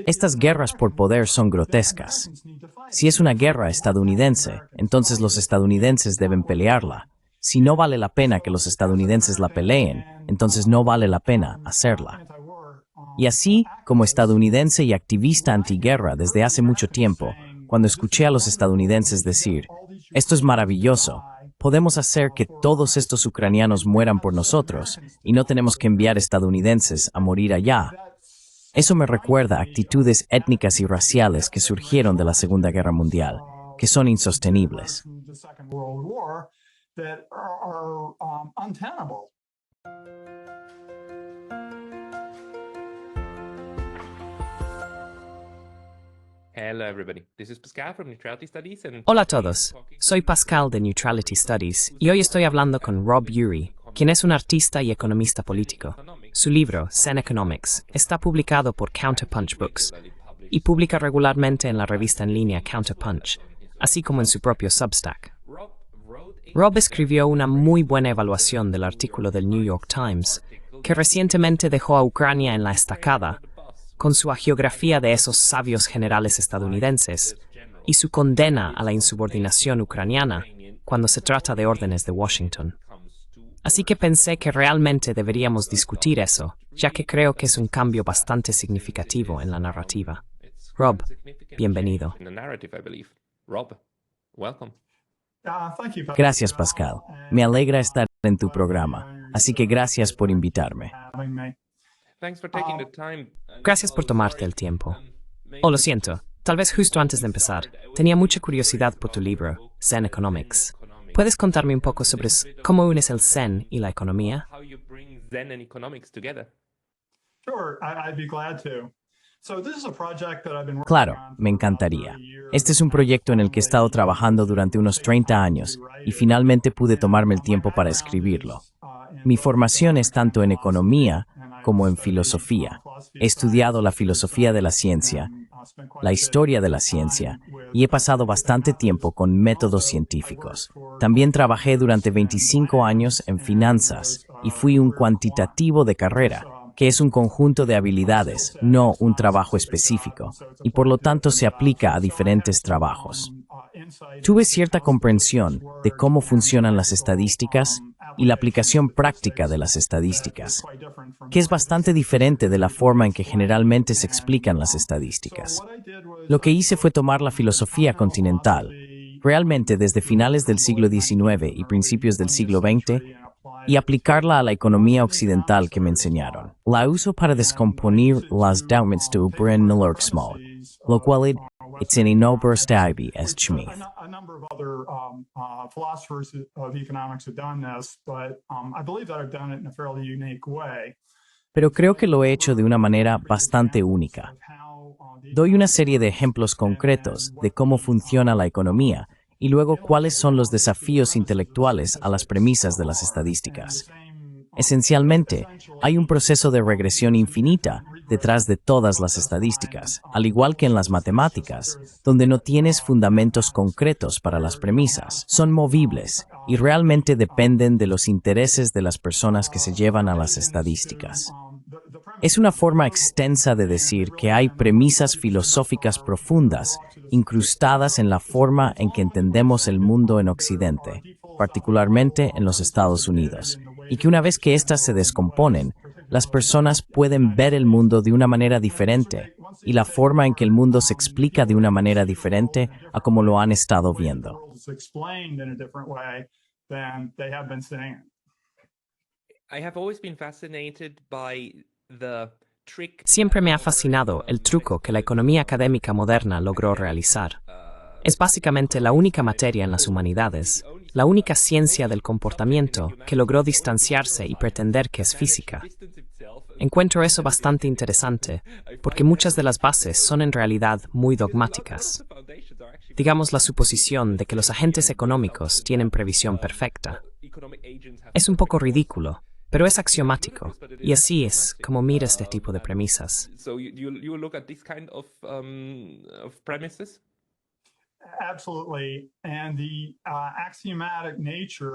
Estas guerras por poder son grotescas. Si es una guerra estadounidense, entonces los estadounidenses deben pelearla. Si no vale la pena que los estadounidenses la peleen, entonces no vale la pena hacerla. Y así, como estadounidense y activista antiguerra desde hace mucho tiempo, cuando escuché a los estadounidenses decir, esto es maravilloso, podemos hacer que todos estos ucranianos mueran por nosotros y no tenemos que enviar estadounidenses a morir allá. Eso me recuerda a actitudes étnicas y raciales que surgieron de la Segunda Guerra Mundial, que son insostenibles. Hola a todos, soy Pascal de Neutrality Studies y hoy estoy hablando con Rob Urey, quien es un artista y economista político. Su libro, Zen Economics, está publicado por Counterpunch Books y publica regularmente en la revista en línea Counterpunch, así como en su propio Substack. Rob escribió una muy buena evaluación del artículo del New York Times, que recientemente dejó a Ucrania en la estacada, con su hagiografía de esos sabios generales estadounidenses y su condena a la insubordinación ucraniana cuando se trata de órdenes de Washington. Así que pensé que realmente deberíamos discutir eso, ya que creo que es un cambio bastante significativo en la narrativa. Rob, bienvenido. Gracias, Pascal. Me alegra estar en tu programa, así que gracias por invitarme. Gracias por tomarte el tiempo. Oh, lo siento, tal vez justo antes de empezar, tenía mucha curiosidad por tu libro, Zen Economics. ¿Puedes contarme un poco sobre cómo unes el Zen y la economía? Claro, me encantaría. Este es un proyecto en el que he estado trabajando durante unos 30 años y finalmente pude tomarme el tiempo para escribirlo. Mi formación es tanto en economía como en filosofía. He estudiado la filosofía de la ciencia, la historia de la ciencia, y he pasado bastante tiempo con métodos científicos. También trabajé durante 25 años en finanzas y fui un cuantitativo de carrera, que es un conjunto de habilidades, no un trabajo específico, y por lo tanto se aplica a diferentes trabajos. Tuve cierta comprensión de cómo funcionan las estadísticas y la aplicación práctica de las estadísticas, que es bastante diferente de la forma en que generalmente se explican las estadísticas. Lo que hice fue tomar la filosofía continental, realmente desde finales del siglo XIX y principios del siglo XX, y aplicarla a la economía occidental que me enseñaron. La uso para descomponer las documents de Ubrin Nilurksmod, lo cual es en Inoberstabi es Schmith. Pero creo que lo he hecho de una manera bastante única. Doy una serie de ejemplos concretos de cómo funciona la economía y luego cuáles son los desafíos intelectuales a las premisas de las estadísticas. Esencialmente, hay un proceso de regresión infinita detrás de todas las estadísticas, al igual que en las matemáticas, donde no tienes fundamentos concretos para las premisas. Son movibles y realmente dependen de los intereses de las personas que se llevan a las estadísticas. Es una forma extensa de decir que hay premisas filosóficas profundas incrustadas en la forma en que entendemos el mundo en Occidente, particularmente en los Estados Unidos, y que una vez que éstas se descomponen, las personas pueden ver el mundo de una manera diferente y la forma en que el mundo se explica de una manera diferente a como lo han estado viendo. Siempre me ha fascinado el truco que la economía académica moderna logró realizar. Es básicamente la única materia en las humanidades, la única ciencia del comportamiento que logró distanciarse y pretender que es física. Encuentro eso bastante interesante, porque muchas de las bases son en realidad muy dogmáticas. Digamos la suposición de que los agentes económicos tienen previsión perfecta. Es un poco ridículo, pero es axiomático, y así es como mira este tipo de premisas.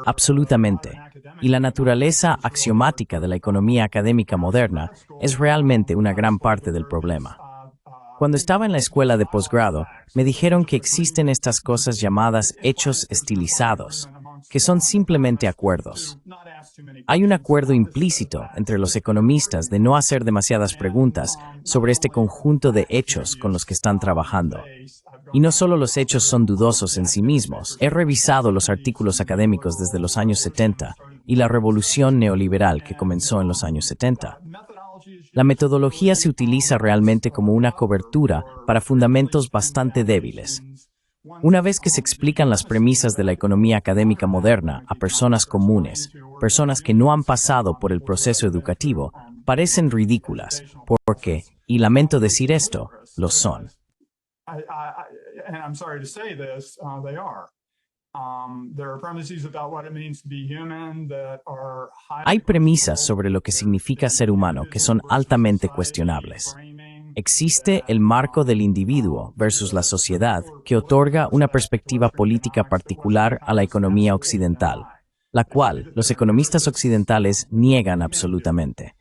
Absolutamente. Y la naturaleza axiomática de la economía académica moderna es realmente una gran parte del problema. Cuando estaba en la escuela de posgrado, me dijeron que existen estas cosas llamadas hechos estilizados, que son simplemente acuerdos. Hay un acuerdo implícito entre los economistas de no hacer demasiadas preguntas sobre este conjunto de hechos con los que están trabajando. Y no solo los hechos son dudosos en sí mismos. He revisado los artículos académicos desde los años 70 y la revolución neoliberal que comenzó en los años 70. La metodología se utiliza realmente como una cobertura para fundamentos bastante débiles. Una vez que se explican las premisas de la economía académica moderna a personas comunes, personas que no han pasado por el proceso educativo, parecen ridículas, porque, y lamento decir esto, lo son. Hay premisas sobre lo que significa ser humano que son altamente cuestionables. Existe el marco del individuo versus la sociedad que otorga una perspectiva política particular a la economía occidental, la cual los economistas occidentales niegan absolutamente.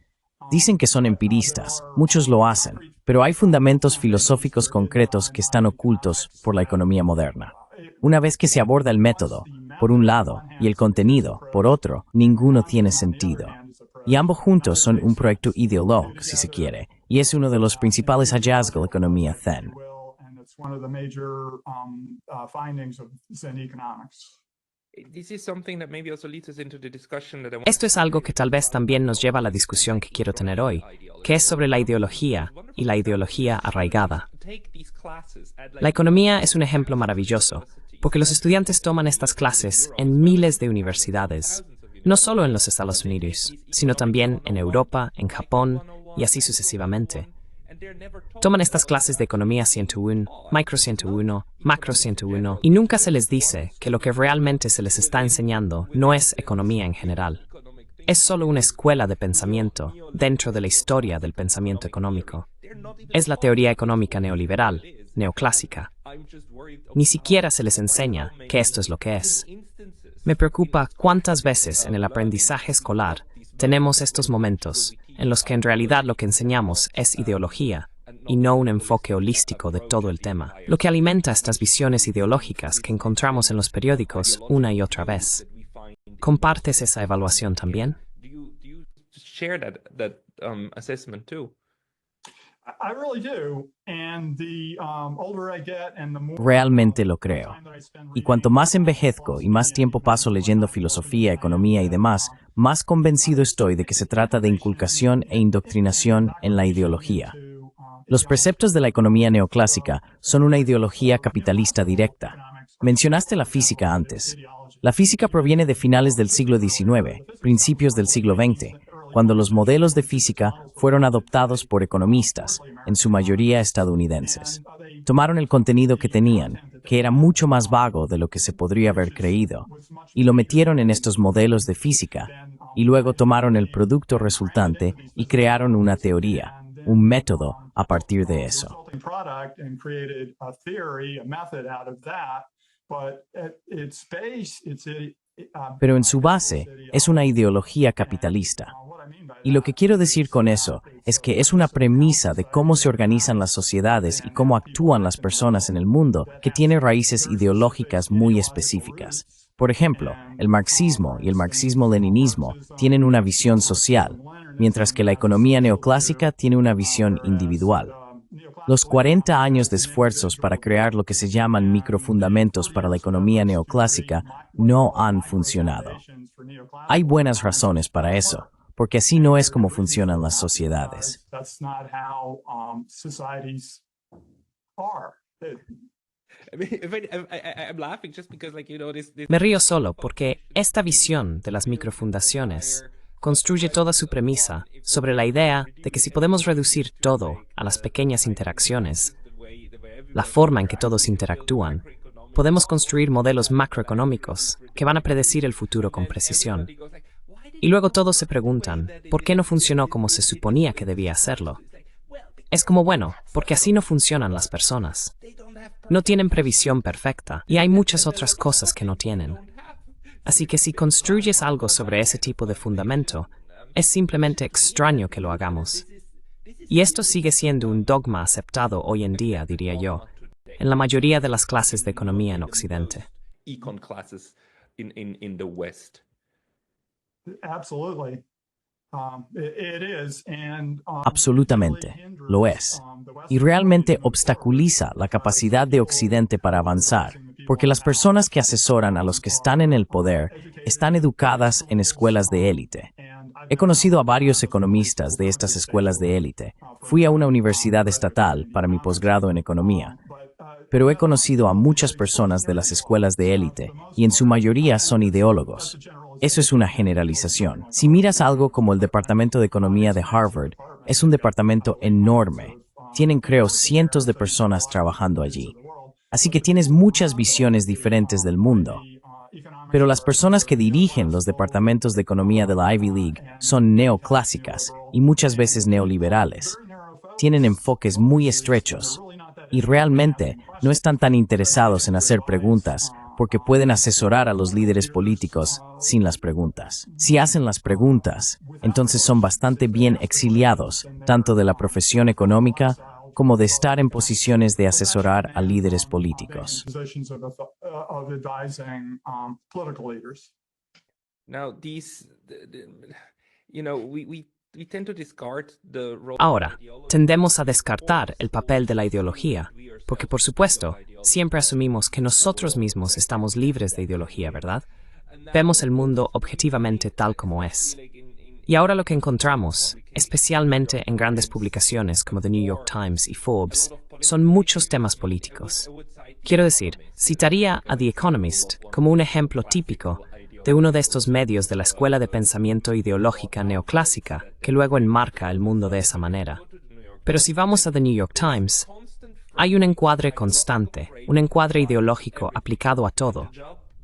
Dicen que son empiristas, muchos lo hacen, pero hay fundamentos filosóficos concretos que están ocultos por la economía moderna. Una vez que se aborda el método, por un lado, y el contenido, por otro, ninguno tiene sentido. Y ambos juntos son un proyecto ideológico, si se quiere, y es uno de los principales hallazgos de la economía Zen. Esto es algo que tal vez también nos lleva a la discusión que quiero tener hoy, que es sobre la ideología y la ideología arraigada. La economía es un ejemplo maravilloso, porque los estudiantes toman estas clases en miles de universidades, no solo en los Estados Unidos, sino también en Europa, en Japón y así sucesivamente. Toman estas clases de Economía 101, Micro 101, Macro 101 y nunca se les dice que lo que realmente se les está enseñando no es economía en general. Es solo una escuela de pensamiento dentro de la historia del pensamiento económico. Es la teoría económica neoliberal, neoclásica. Ni siquiera se les enseña que esto es lo que es. Me preocupa cuántas veces en el aprendizaje escolar tenemos estos momentos en los que en realidad lo que enseñamos es ideología y no un enfoque holístico de todo el tema, lo que alimenta estas visiones ideológicas que encontramos en los periódicos una y otra vez. ¿Compartes esa evaluación también? Realmente lo creo. Y cuanto más envejezco y más tiempo paso leyendo filosofía, economía y demás, más convencido estoy de que se trata de inculcación e indoctrinación en la ideología. Los preceptos de la economía neoclásica son una ideología capitalista directa. Mencionaste la física antes. La física proviene de finales del siglo XIX, principios del siglo XX, cuando los modelos de física fueron adoptados por economistas, en su mayoría estadounidenses. Tomaron el contenido que tenían, que era mucho más vago de lo que se podría haber creído, y lo metieron en estos modelos de física, y luego tomaron el producto resultante y crearon una teoría, un método a partir de eso. Pero en su base es una ideología capitalista. Y lo que quiero decir con eso es que es una premisa de cómo se organizan las sociedades y cómo actúan las personas en el mundo que tiene raíces ideológicas muy específicas. Por ejemplo, el marxismo y el marxismo-leninismo tienen una visión social, mientras que la economía neoclásica tiene una visión individual. Los 40 años de esfuerzos para crear lo que se llaman microfundamentos para la economía neoclásica no han funcionado. Hay buenas razones para eso, porque así no es como funcionan las sociedades. Me río solo porque esta visión de las microfundaciones construye toda su premisa sobre la idea de que si podemos reducir todo a las pequeñas interacciones, la forma en que todos interactúan, podemos construir modelos macroeconómicos que van a predecir el futuro con precisión. Y luego todos se preguntan, ¿por qué no funcionó como se suponía que debía hacerlo? Es como, bueno, porque así no funcionan las personas. No tienen previsión perfecta y hay muchas otras cosas que no tienen. Así que si construyes algo sobre ese tipo de fundamento, es simplemente extraño que lo hagamos. Y esto sigue siendo un dogma aceptado hoy en día, diría yo, en la mayoría de las clases de economía en Occidente. Econ classes in the West. Absolutely. It is, and, Absolutamente, lo es. Y realmente obstaculiza la capacidad de Occidente para avanzar, porque las personas que asesoran a los que están en el poder están educadas en escuelas de élite. He conocido a varios economistas de estas escuelas de élite. Fui a una universidad estatal para mi posgrado en economía, pero he conocido a muchas personas de las escuelas de élite y en su mayoría son ideólogos. Eso es una generalización. Si miras algo como el Departamento de Economía de Harvard, es un departamento enorme. Tienen, creo, cientos de personas trabajando allí. Así que tienes muchas visiones diferentes del mundo. Pero las personas que dirigen los departamentos de economía de la Ivy League son neoclásicas y muchas veces neoliberales. Tienen enfoques muy estrechos y realmente no están tan interesados en hacer preguntas porque pueden asesorar a los líderes políticos sin las preguntas. Si hacen las preguntas, entonces son bastante bien exiliados, tanto de la profesión económica como de estar en posiciones de asesorar a líderes políticos. Now, we tend to discard the role. Ahora, tendemos a descartar el papel de la ideología, porque por supuesto, siempre asumimos que nosotros mismos estamos libres de ideología, ¿verdad? Vemos el mundo objetivamente tal como es. Y ahora lo que encontramos, especialmente en grandes publicaciones como The New York Times y Forbes, son muchos temas políticos. Quiero decir, citaría a The Economist como un ejemplo típico de uno de estos medios de la escuela de pensamiento ideológica neoclásica que luego enmarca el mundo de esa manera. Pero si vamos a The New York Times, hay un encuadre constante, un encuadre ideológico aplicado a todo.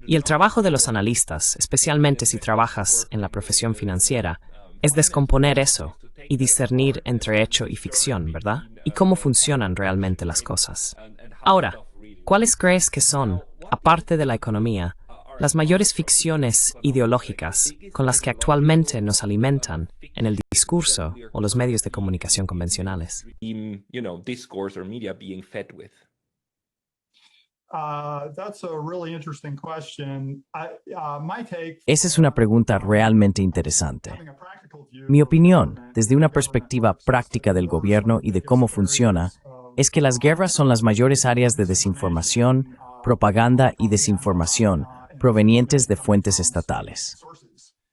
Y el trabajo de los analistas, especialmente si trabajas en la profesión financiera, es descomponer eso y discernir entre hecho y ficción, ¿verdad? Y cómo funcionan realmente las cosas. Ahora, ¿cuáles crees que son, aparte de la economía, las mayores ficciones ideológicas con las que actualmente nos alimentan en el discurso o los medios de comunicación convencionales? Discourse or media being fed with. That's a really interesting question. My take, Esa es una pregunta realmente interesante. Mi opinión, desde una perspectiva práctica del gobierno y de cómo funciona, es que las guerras son las mayores áreas de desinformación, propaganda y desinformación provenientes de fuentes estatales.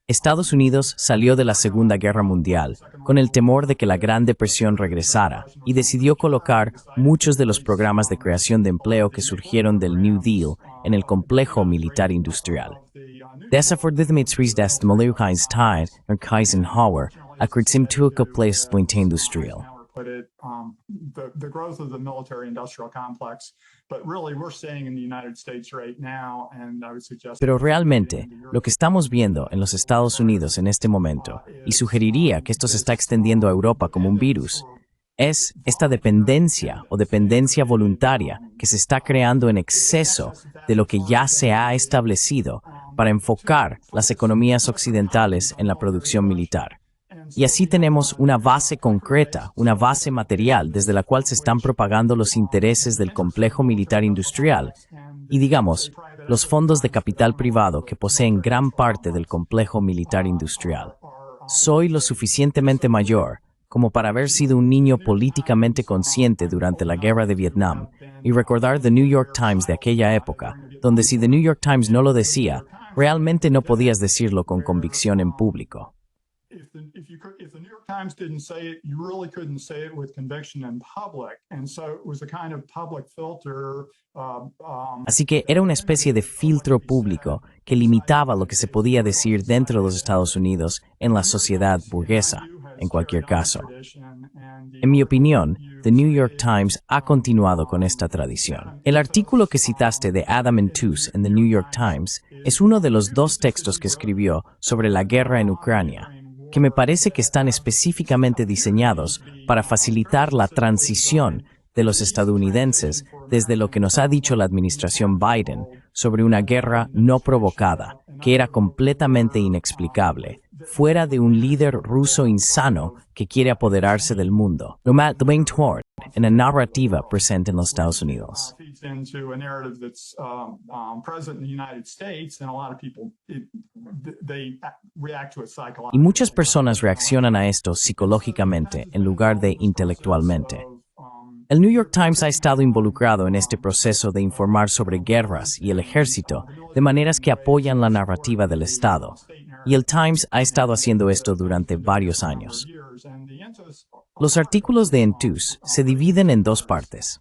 Estados Unidos salió de la Segunda Guerra Mundial con el temor de que la Gran Depresión regresara y decidió colocar muchos de los programas de creación de empleo que surgieron del New Deal en el complejo militar industrial. Dessa fördighetsrisdest Malukeinstid och Eisenhower akritsimtuka industrial. the growth of the military-industrial complex, but really we're seeing in the United States right now, and I would suggest. Pero realmente, lo que estamos viendo en los Estados Unidos en este momento, y sugeriría que esto se está extendiendo a Europa como un virus, es esta dependencia o dependencia voluntaria que se está creando en exceso de lo que ya se ha establecido para enfocar las economías occidentales en la producción militar. Y así tenemos una base concreta, una base material desde la cual se están propagando los intereses del complejo militar industrial y, digamos, los fondos de capital privado que poseen gran parte del complejo militar industrial. Soy lo suficientemente mayor como para haber sido un niño políticamente consciente durante la guerra de Vietnam y recordar The New York Times de aquella época, donde si The New York Times no lo decía, realmente no podías decirlo con convicción en público. If the New York Times didn't say it, you really couldn't say it with conviction in public, and so it was a kind of public filter. Así que era una especie de filtro público que limitaba lo que se podía decir dentro de los Estados Unidos en la sociedad burguesa, en cualquier caso. En mi opinión, The New York Times ha continuado con esta tradición. El artículo que citaste de Adam Tooze en The New York Times es uno de los 2 textos que escribió sobre la guerra en Ucrania, que me parece que están específicamente diseñados para facilitar la transición de los estadounidenses desde lo que nos ha dicho la administración Biden sobre una guerra no provocada, que era completamente inexplicable, fuera de un líder ruso insano que quiere apoderarse del mundo, lo moving toward en la narrativa presente en los Estados Unidos. feeds into a narrative that's present in the United States, and a lot of people they react to it Y psychologically. muchas personas reaccionan a esto psicológicamente en lugar de intelectualmente. El New York Times ha estado involucrado en este proceso de informar sobre guerras y el ejército de maneras que apoyan la narrativa del Estado, y el Times ha estado haciendo esto durante varios años. Los artículos de Enthus se dividen en dos partes.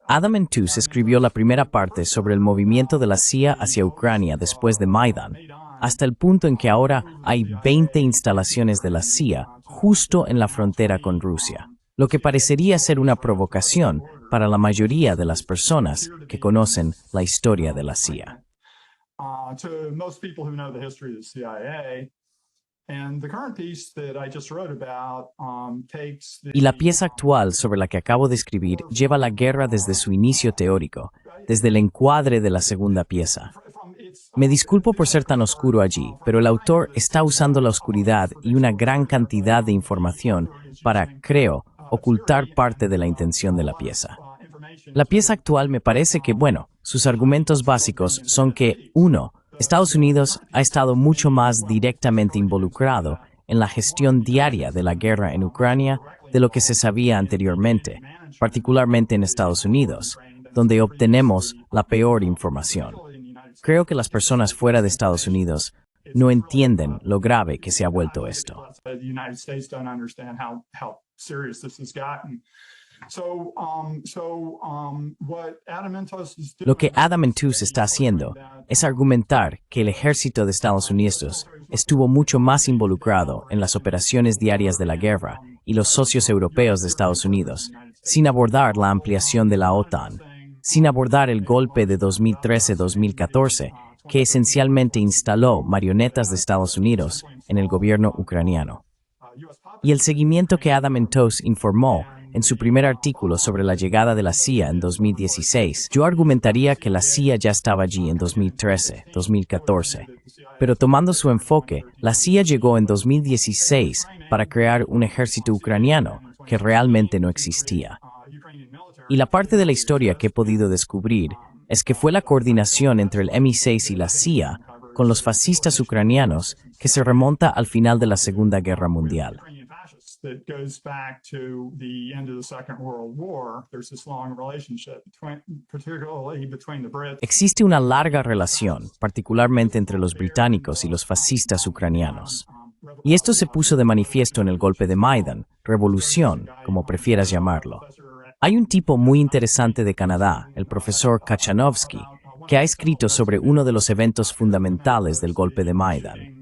Adam Enthus escribió la primera parte sobre el movimiento de la CIA hacia Ucrania después de Maidan, hasta el punto en que ahora hay 20 instalaciones de la CIA justo en la frontera con Rusia, lo que parecería ser una provocación para la mayoría de las personas que conocen la historia de la CIA. To most people who know the history of the CIA, and the current piece that I just wrote about takes the Y la pieza actual sobre la que acabo de escribir lleva la guerra desde su inicio teórico, desde el encuadre de la segunda pieza. Me disculpo por ser tan oscuro allí, pero el autor está usando la oscuridad y una gran cantidad de información para, creo, ocultar parte de la intención de la pieza. La pieza actual me parece que, bueno, sus argumentos básicos son que, 1. Estados Unidos ha estado mucho más directamente involucrado en la gestión diaria de la guerra en Ucrania de lo que se sabía anteriormente, particularmente en Estados Unidos, donde obtenemos la peor información. Creo que las personas fuera de Estados Unidos no entienden lo grave que se ha vuelto esto. The United States don't understand how serious this has gotten. What Adam Enthus is doing Lo que Adam Enthus está haciendo es argumentar que el ejército de Estados Unidos estuvo mucho más involucrado en las operaciones diarias de la guerra y los socios europeos de Estados Unidos, sin abordar la ampliación de la OTAN, sin abordar el golpe de 2013-2014, que esencialmente instaló marionetas de Estados Unidos en el gobierno ucraniano. Y el seguimiento que Adam Enthus informó en su primer artículo sobre la llegada de la CIA en 2016, yo argumentaría que la CIA ya estaba allí en 2013, 2014. Pero tomando su enfoque, la CIA llegó en 2016 para crear un ejército ucraniano que realmente no existía. Y la parte de la historia que he podido descubrir es que fue la coordinación entre el MI6 y la CIA con los fascistas ucranianos que se remonta al final de la Segunda Guerra Mundial. that goes back to the end of the Second World War. There's this long relationship, particularly between the Brits. Existe una larga relación, particularmente entre los británicos y los fascistas ucranianos. Y esto se puso de manifiesto en el golpe de Maidan, revolución, como prefieras llamarlo. Hay un tipo muy interesante de Canadá, el profesor Kachanovsky, que ha escrito sobre uno de los eventos fundamentales del golpe de Maidan.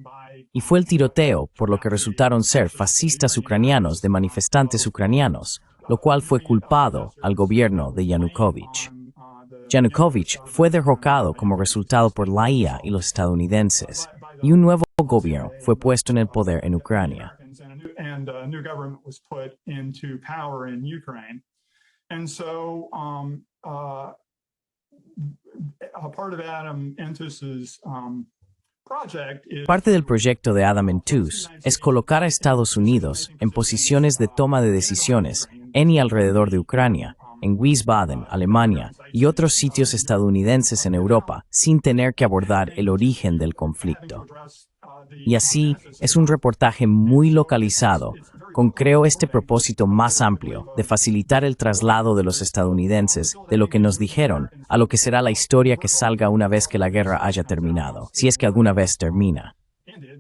Y fue el tiroteo, por lo que resultaron ser fascistas ucranianos de manifestantes ucranianos, lo cual fue culpado al gobierno de Yanukovych. Yanukovych fue derrocado como resultado por la IA y los estadounidenses, y un nuevo gobierno fue puesto en el poder en Ucrania. And a new government was put into power in Ukraine. And so a part of Adam Enthus's project is Parte del proyecto de Adam Enthus es colocar a Estados Unidos en posiciones de toma de decisiones en y alrededor de Ucrania, en Wiesbaden, Alemania, y otros sitios estadounidenses en Europa, sin tener que abordar el origen del conflicto. Y así, es un reportaje muy localizado, con creo este propósito más amplio de facilitar el traslado de los estadounidenses de lo que nos dijeron a lo que será la historia que salga una vez que la guerra haya terminado, si es que alguna vez termina.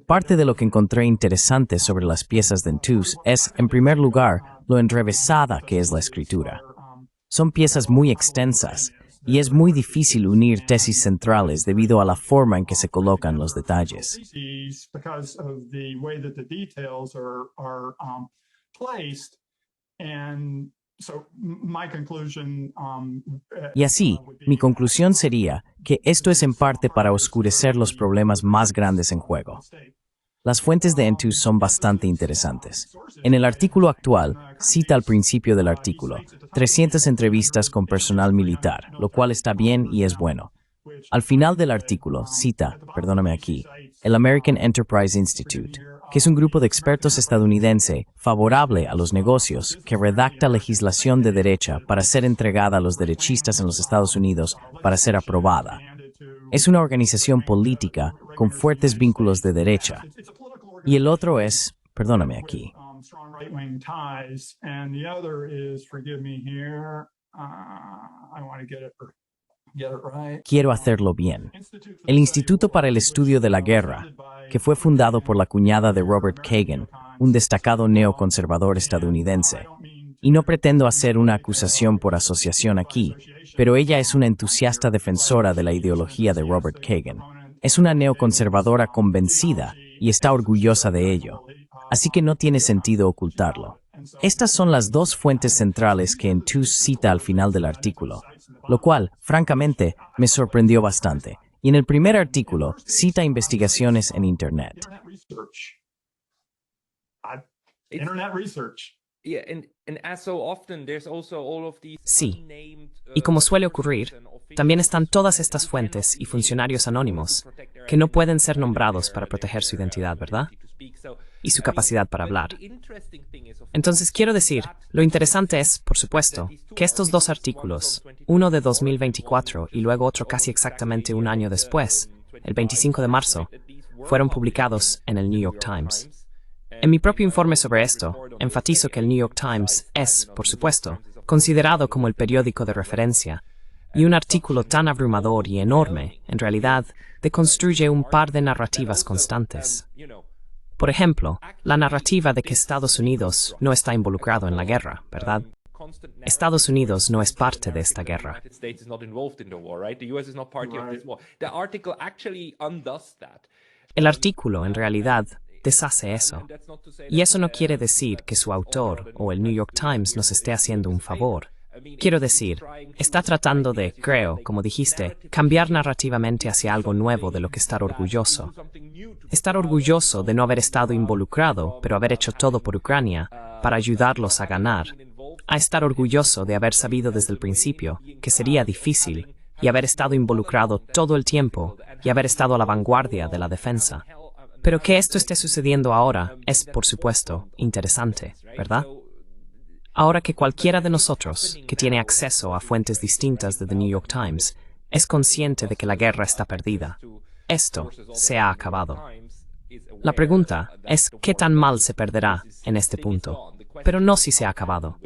Parte de lo que encontré interesante sobre las piezas de Enthus es, en primer lugar, lo enrevesada que es la escritura. Son piezas muy extensas, y es muy difícil unir tesis centrales debido a la forma en que se colocan los detalles. because of the way that the details are placed. And so my conclusion Y así, mi conclusión sería que esto es en parte para oscurecer los problemas más grandes en juego. Las fuentes de Entus son bastante interesantes. En el artículo actual, cita al principio del artículo 300 entrevistas con personal militar, lo cual está bien y es bueno. Al final del artículo, cita, perdóname aquí, el American Enterprise Institute, que es un grupo de expertos estadounidense favorable a los negocios que redacta legislación de derecha para ser entregada a los derechistas en los Estados Unidos para ser aprobada. Es una organización política con fuertes vínculos de derecha. Y el otro es, perdóname aquí. Quiero hacerlo bien. El Instituto para el Estudio de la Guerra, que fue fundado por la cuñada de Robert Kagan, un destacado neoconservador estadounidense. Y no pretendo hacer una acusación por asociación aquí, pero ella es una entusiasta defensora de la ideología de Robert Kagan. Es una neoconservadora convencida y está orgullosa de ello. Así que no tiene sentido ocultarlo. Estas son las dos fuentes centrales que Entus cita al final del artículo, lo cual, francamente, me sorprendió bastante. Y en el primer artículo cita investigaciones en Internet. Sí, y como suele ocurrir, también están todas estas fuentes y funcionarios anónimos que no pueden ser nombrados para proteger su identidad, ¿verdad? Y su capacidad para hablar. Entonces quiero decir, lo interesante es, por supuesto, que estos dos artículos, uno de 2024 y luego otro casi exactamente un año después, el 25 de marzo, fueron publicados en el New York Times. En mi propio informe sobre esto, enfatizo que el New York Times es, por supuesto, considerado como el periódico de referencia, y un artículo tan abrumador y enorme, en realidad, deconstruye un par de narrativas constantes. Por ejemplo, la narrativa de que Estados Unidos no está involucrado en la guerra, ¿verdad? Estados Unidos no es parte de esta guerra. El artículo, en realidad, deshace eso. Y eso no quiere decir que su autor o el New York Times nos esté haciendo un favor. Quiero decir, está tratando de, creo, como dijiste, cambiar narrativamente hacia algo nuevo de lo que estar orgulloso. Estar orgulloso de no haber estado involucrado, pero haber hecho todo por Ucrania, para ayudarlos a ganar. A estar orgulloso de haber sabido desde el principio que sería difícil, y haber estado involucrado todo el tiempo, y haber estado a la vanguardia de la defensa. Pero que esto esté sucediendo ahora es, por supuesto, interesante, ¿verdad? Ahora que cualquiera de nosotros, que tiene acceso a fuentes distintas de The New York Times, es consciente de que la guerra está perdida, esto se ha acabado. La pregunta es qué tan mal se perderá en este punto, pero no si se ha acabado.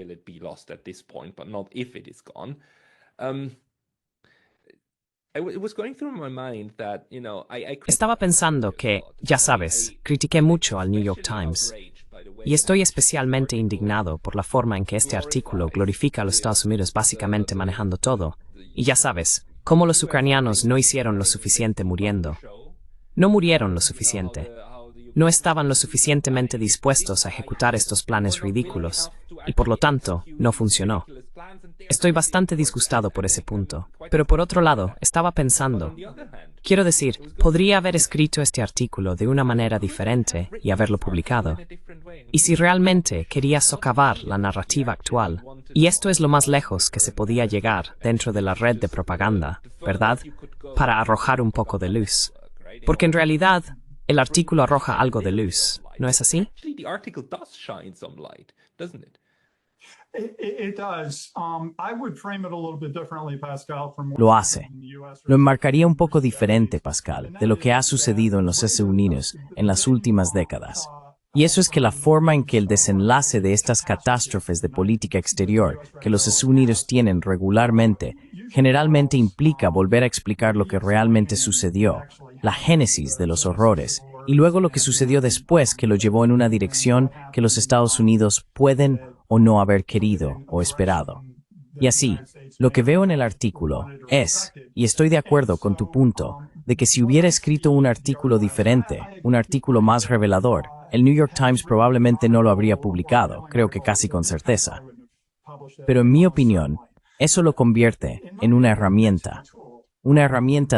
Estaba pensando que, ya sabes, critiqué mucho al New York Times. Y estoy especialmente indignado por la forma en que este artículo glorifica a los Estados Unidos básicamente manejando todo. Y ya sabes, cómo los ucranianos no hicieron lo suficiente muriendo. No murieron lo suficiente. No estaban lo suficientemente dispuestos a ejecutar estos planes ridículos. Y por lo tanto, no funcionó. Estoy bastante disgustado por ese punto. Pero por otro lado, estaba pensando... Quiero decir, podría haber escrito este artículo de una manera diferente y haberlo publicado. Y si realmente quería socavar la narrativa actual, y esto es lo más lejos que se podía llegar dentro de la red de propaganda, ¿verdad? Para arrojar un poco de luz. Porque en realidad, el artículo arroja algo de luz, ¿no es así? Lo hace. Lo enmarcaría un poco diferente, Pascal, de lo que ha sucedido en los Estados Unidos en las últimas décadas. Y eso es que la forma en que el desenlace de estas catástrofes de política exterior que los Estados Unidos tienen regularmente, generalmente implica volver a explicar lo que realmente sucedió, la génesis de los horrores, y luego lo que sucedió después que lo llevó en una dirección que los Estados Unidos pueden o no haber querido o esperado. Y así, lo que veo en el artículo es, y estoy de acuerdo con tu punto, de que si hubiera escrito un artículo diferente, un artículo más revelador, el New York Times probablemente no lo habría publicado, creo que casi con certeza. Pero en mi opinión, eso lo convierte en una herramienta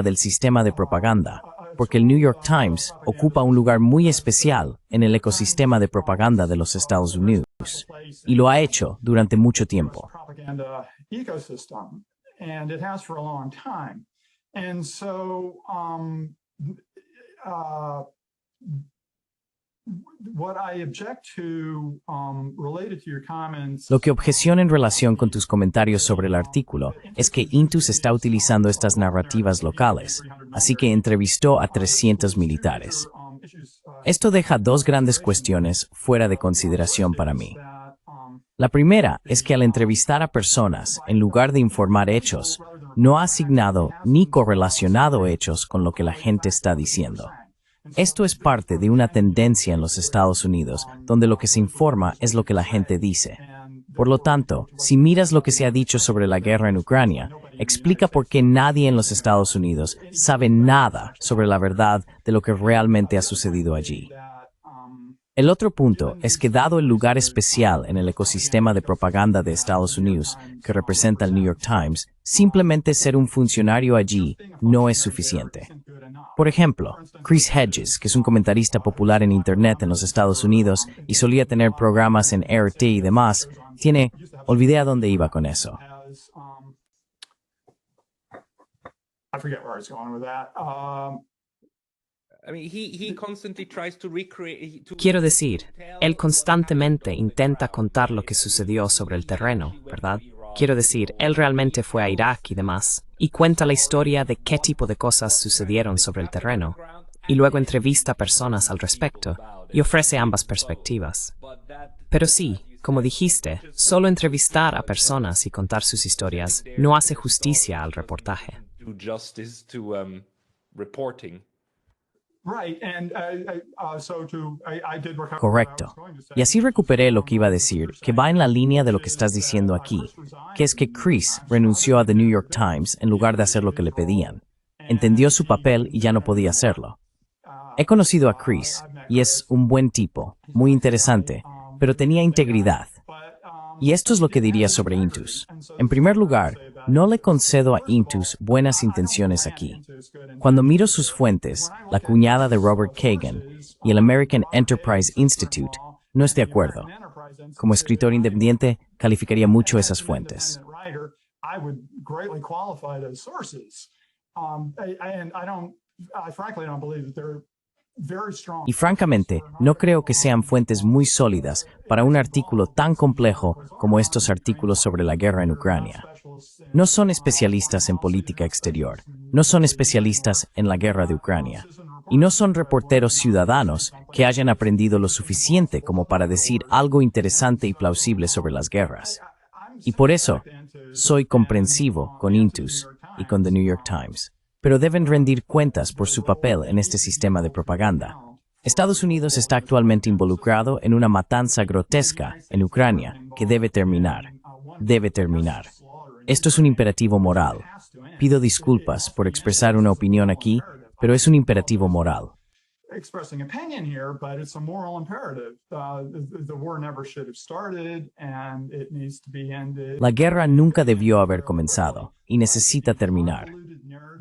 del sistema de propaganda, porque el New York Times ocupa un lugar muy especial en el ecosistema de propaganda de los Estados Unidos, y lo ha hecho durante mucho tiempo. Propaganda ecosystem, and it has for a long time. And so, what I object to, related to your comments. Lo que objeciono en relación con tus comentarios sobre el artículo es que Intus está utilizando estas narrativas locales, así que entrevistó a 300 militares. Esto deja dos grandes cuestiones fuera de consideración para mí. La primera es que al entrevistar a personas, en lugar de informar hechos, no ha asignado ni correlacionado hechos con lo que la gente está diciendo. Esto es parte de una tendencia en los Estados Unidos, donde lo que se informa es lo que la gente dice. Por lo tanto, si miras lo que se ha dicho sobre la guerra en Ucrania, explica por qué nadie en los Estados Unidos sabe nada sobre la verdad de lo que realmente ha sucedido allí. El otro punto es que dado el lugar especial en el ecosistema de propaganda de Estados Unidos que representa el New York Times, simplemente ser un funcionario allí no es suficiente. Por ejemplo, Chris Hedges, que es un comentarista popular en Internet en los Estados Unidos y solía tener programas en RT y demás, olvidé a dónde iba con eso. I forget where I was going with that. I mean, he constantly tries to recreate. Quiero decir, él constantemente intenta contar lo que sucedió sobre el terreno, ¿verdad? Quiero decir, él realmente fue a Irak y demás, y cuenta la historia de qué tipo de cosas sucedieron sobre el terreno, y luego entrevista a personas al respecto, y ofrece ambas perspectivas. Pero sí, como dijiste, solo entrevistar a personas y contar sus historias no hace justicia al reportaje. Do justice to reporting. Right, and I did recover. Correcto. Y así recuperé lo que iba a decir, que va en la línea de lo que estás diciendo aquí, que es que Chris renunció a The New York Times en lugar de hacer lo que le pedían. Entendió su papel y ya no podía hacerlo. He conocido a Chris, y es un buen tipo, muy interesante, pero tenía integridad. Y esto es lo que diría sobre Intus. En primer lugar, no le concedo a Intus buenas intenciones aquí. Cuando miro sus fuentes, la cuñada de Robert Kagan y el American Enterprise Institute, no estoy de acuerdo. Como escritor independiente, calificaría mucho esas fuentes. I would greatly qualify those sources. And I frankly don't believe that they're very strong. Y francamente, no creo que sean fuentes muy sólidas para un artículo tan complejo como estos artículos sobre la guerra en Ucrania. No son especialistas en política exterior, no son especialistas en la guerra de Ucrania, y no son reporteros ciudadanos que hayan aprendido lo suficiente como para decir algo interesante y plausible sobre las guerras. Y por eso, soy comprensivo con Intus y con The New York Times. Pero deben rendir cuentas por su papel en este sistema de propaganda. Estados Unidos está actualmente involucrado en una matanza grotesca en Ucrania que debe terminar. Debe terminar. Esto es un imperativo moral. Pido disculpas por expresar una opinión aquí, pero es un imperativo moral. Expressing opinion here, but it's a moral imperative. The war never should have started, and it needs to be ended. La guerra nunca debió haber comenzado y necesita terminar.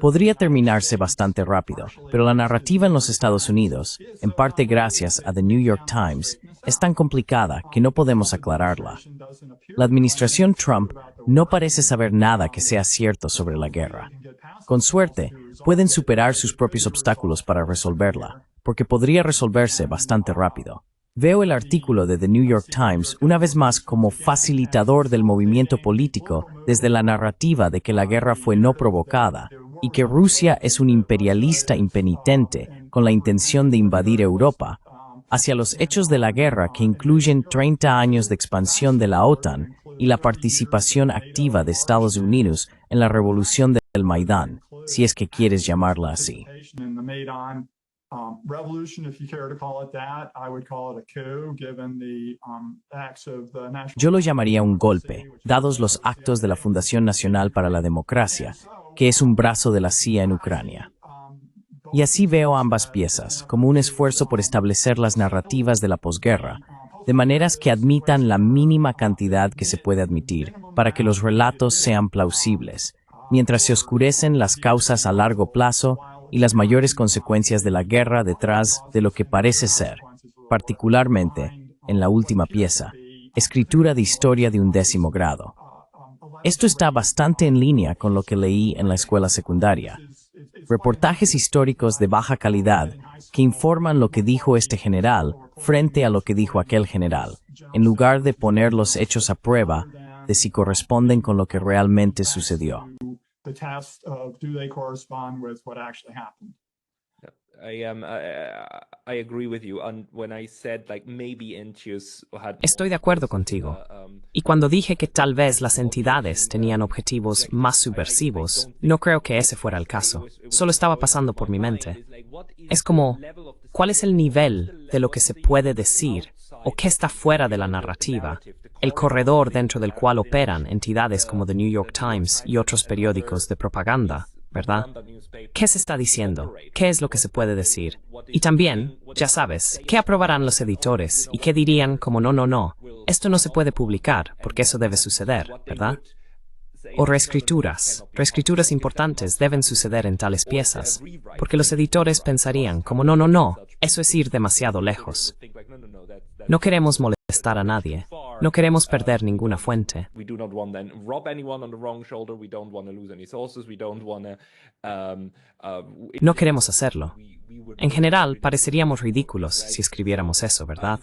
Podría terminarse bastante rápido, pero la narrativa en los Estados Unidos, en parte gracias a The New York Times, es tan complicada que no podemos aclararla. La administración Trump no parece saber nada que sea cierto sobre la guerra. Con suerte, pueden superar sus propios obstáculos para resolverla, porque podría resolverse bastante rápido. Veo el artículo de The New York Times una vez más como facilitador del movimiento político desde la narrativa de que la guerra fue no provocada y que Rusia es un imperialista impenitente con la intención de invadir Europa, hacia los hechos de la guerra que incluyen 30 años de expansión de la OTAN y la participación activa de Estados Unidos en la revolución del Maidán, si es que quieres llamarla así. Revolution, if you care to call it that. I would call it a coup, given the acts of the National. Yo lo llamaría un golpe, dados los actos de la Fundación Nacional para la Democracia, que es un brazo de la CIA en Ucrania. Y así veo ambas piezas, como un esfuerzo por establecer las narrativas de la posguerra, de maneras que admitan la mínima cantidad que se puede admitir, para que los relatos sean plausibles, mientras se oscurecen las causas a largo plazo y las mayores consecuencias de la guerra detrás de lo que parece ser, particularmente en la última pieza, escritura de historia de 11º grado. Esto está bastante en línea con lo que leí en la escuela secundaria. Reportajes históricos de baja calidad que informan lo que dijo este general frente a lo que dijo aquel general, en lugar de poner los hechos a prueba de si corresponden con lo que realmente sucedió. The test of do they correspond with what actually happened. I agree with you on when I said like maybe NGOs had. Estoy de acuerdo contigo. Y cuando dije que tal vez las entidades tenían objetivos más subversivos, no creo que ese fuera el caso. Solo estaba pasando por mi mente. Es como, ¿cuál es el nivel de lo que se puede decir o qué está fuera de la narrativa? El corredor dentro del cual operan entidades como The New York Times y otros periódicos de propaganda, ¿verdad? ¿Qué se está diciendo? ¿Qué es lo que se puede decir? Y también, ya sabes, ¿qué aprobarán los editores? ¿Y qué dirían como no, esto no se puede publicar, porque eso debe suceder, ¿verdad? O reescrituras importantes deben suceder en tales piezas, porque los editores pensarían como no, eso es ir demasiado lejos. No queremos molestar a nadie. No queremos perder ninguna fuente. No queremos hacerlo. En general, pareceríamos ridículos si escribiéramos eso, ¿verdad?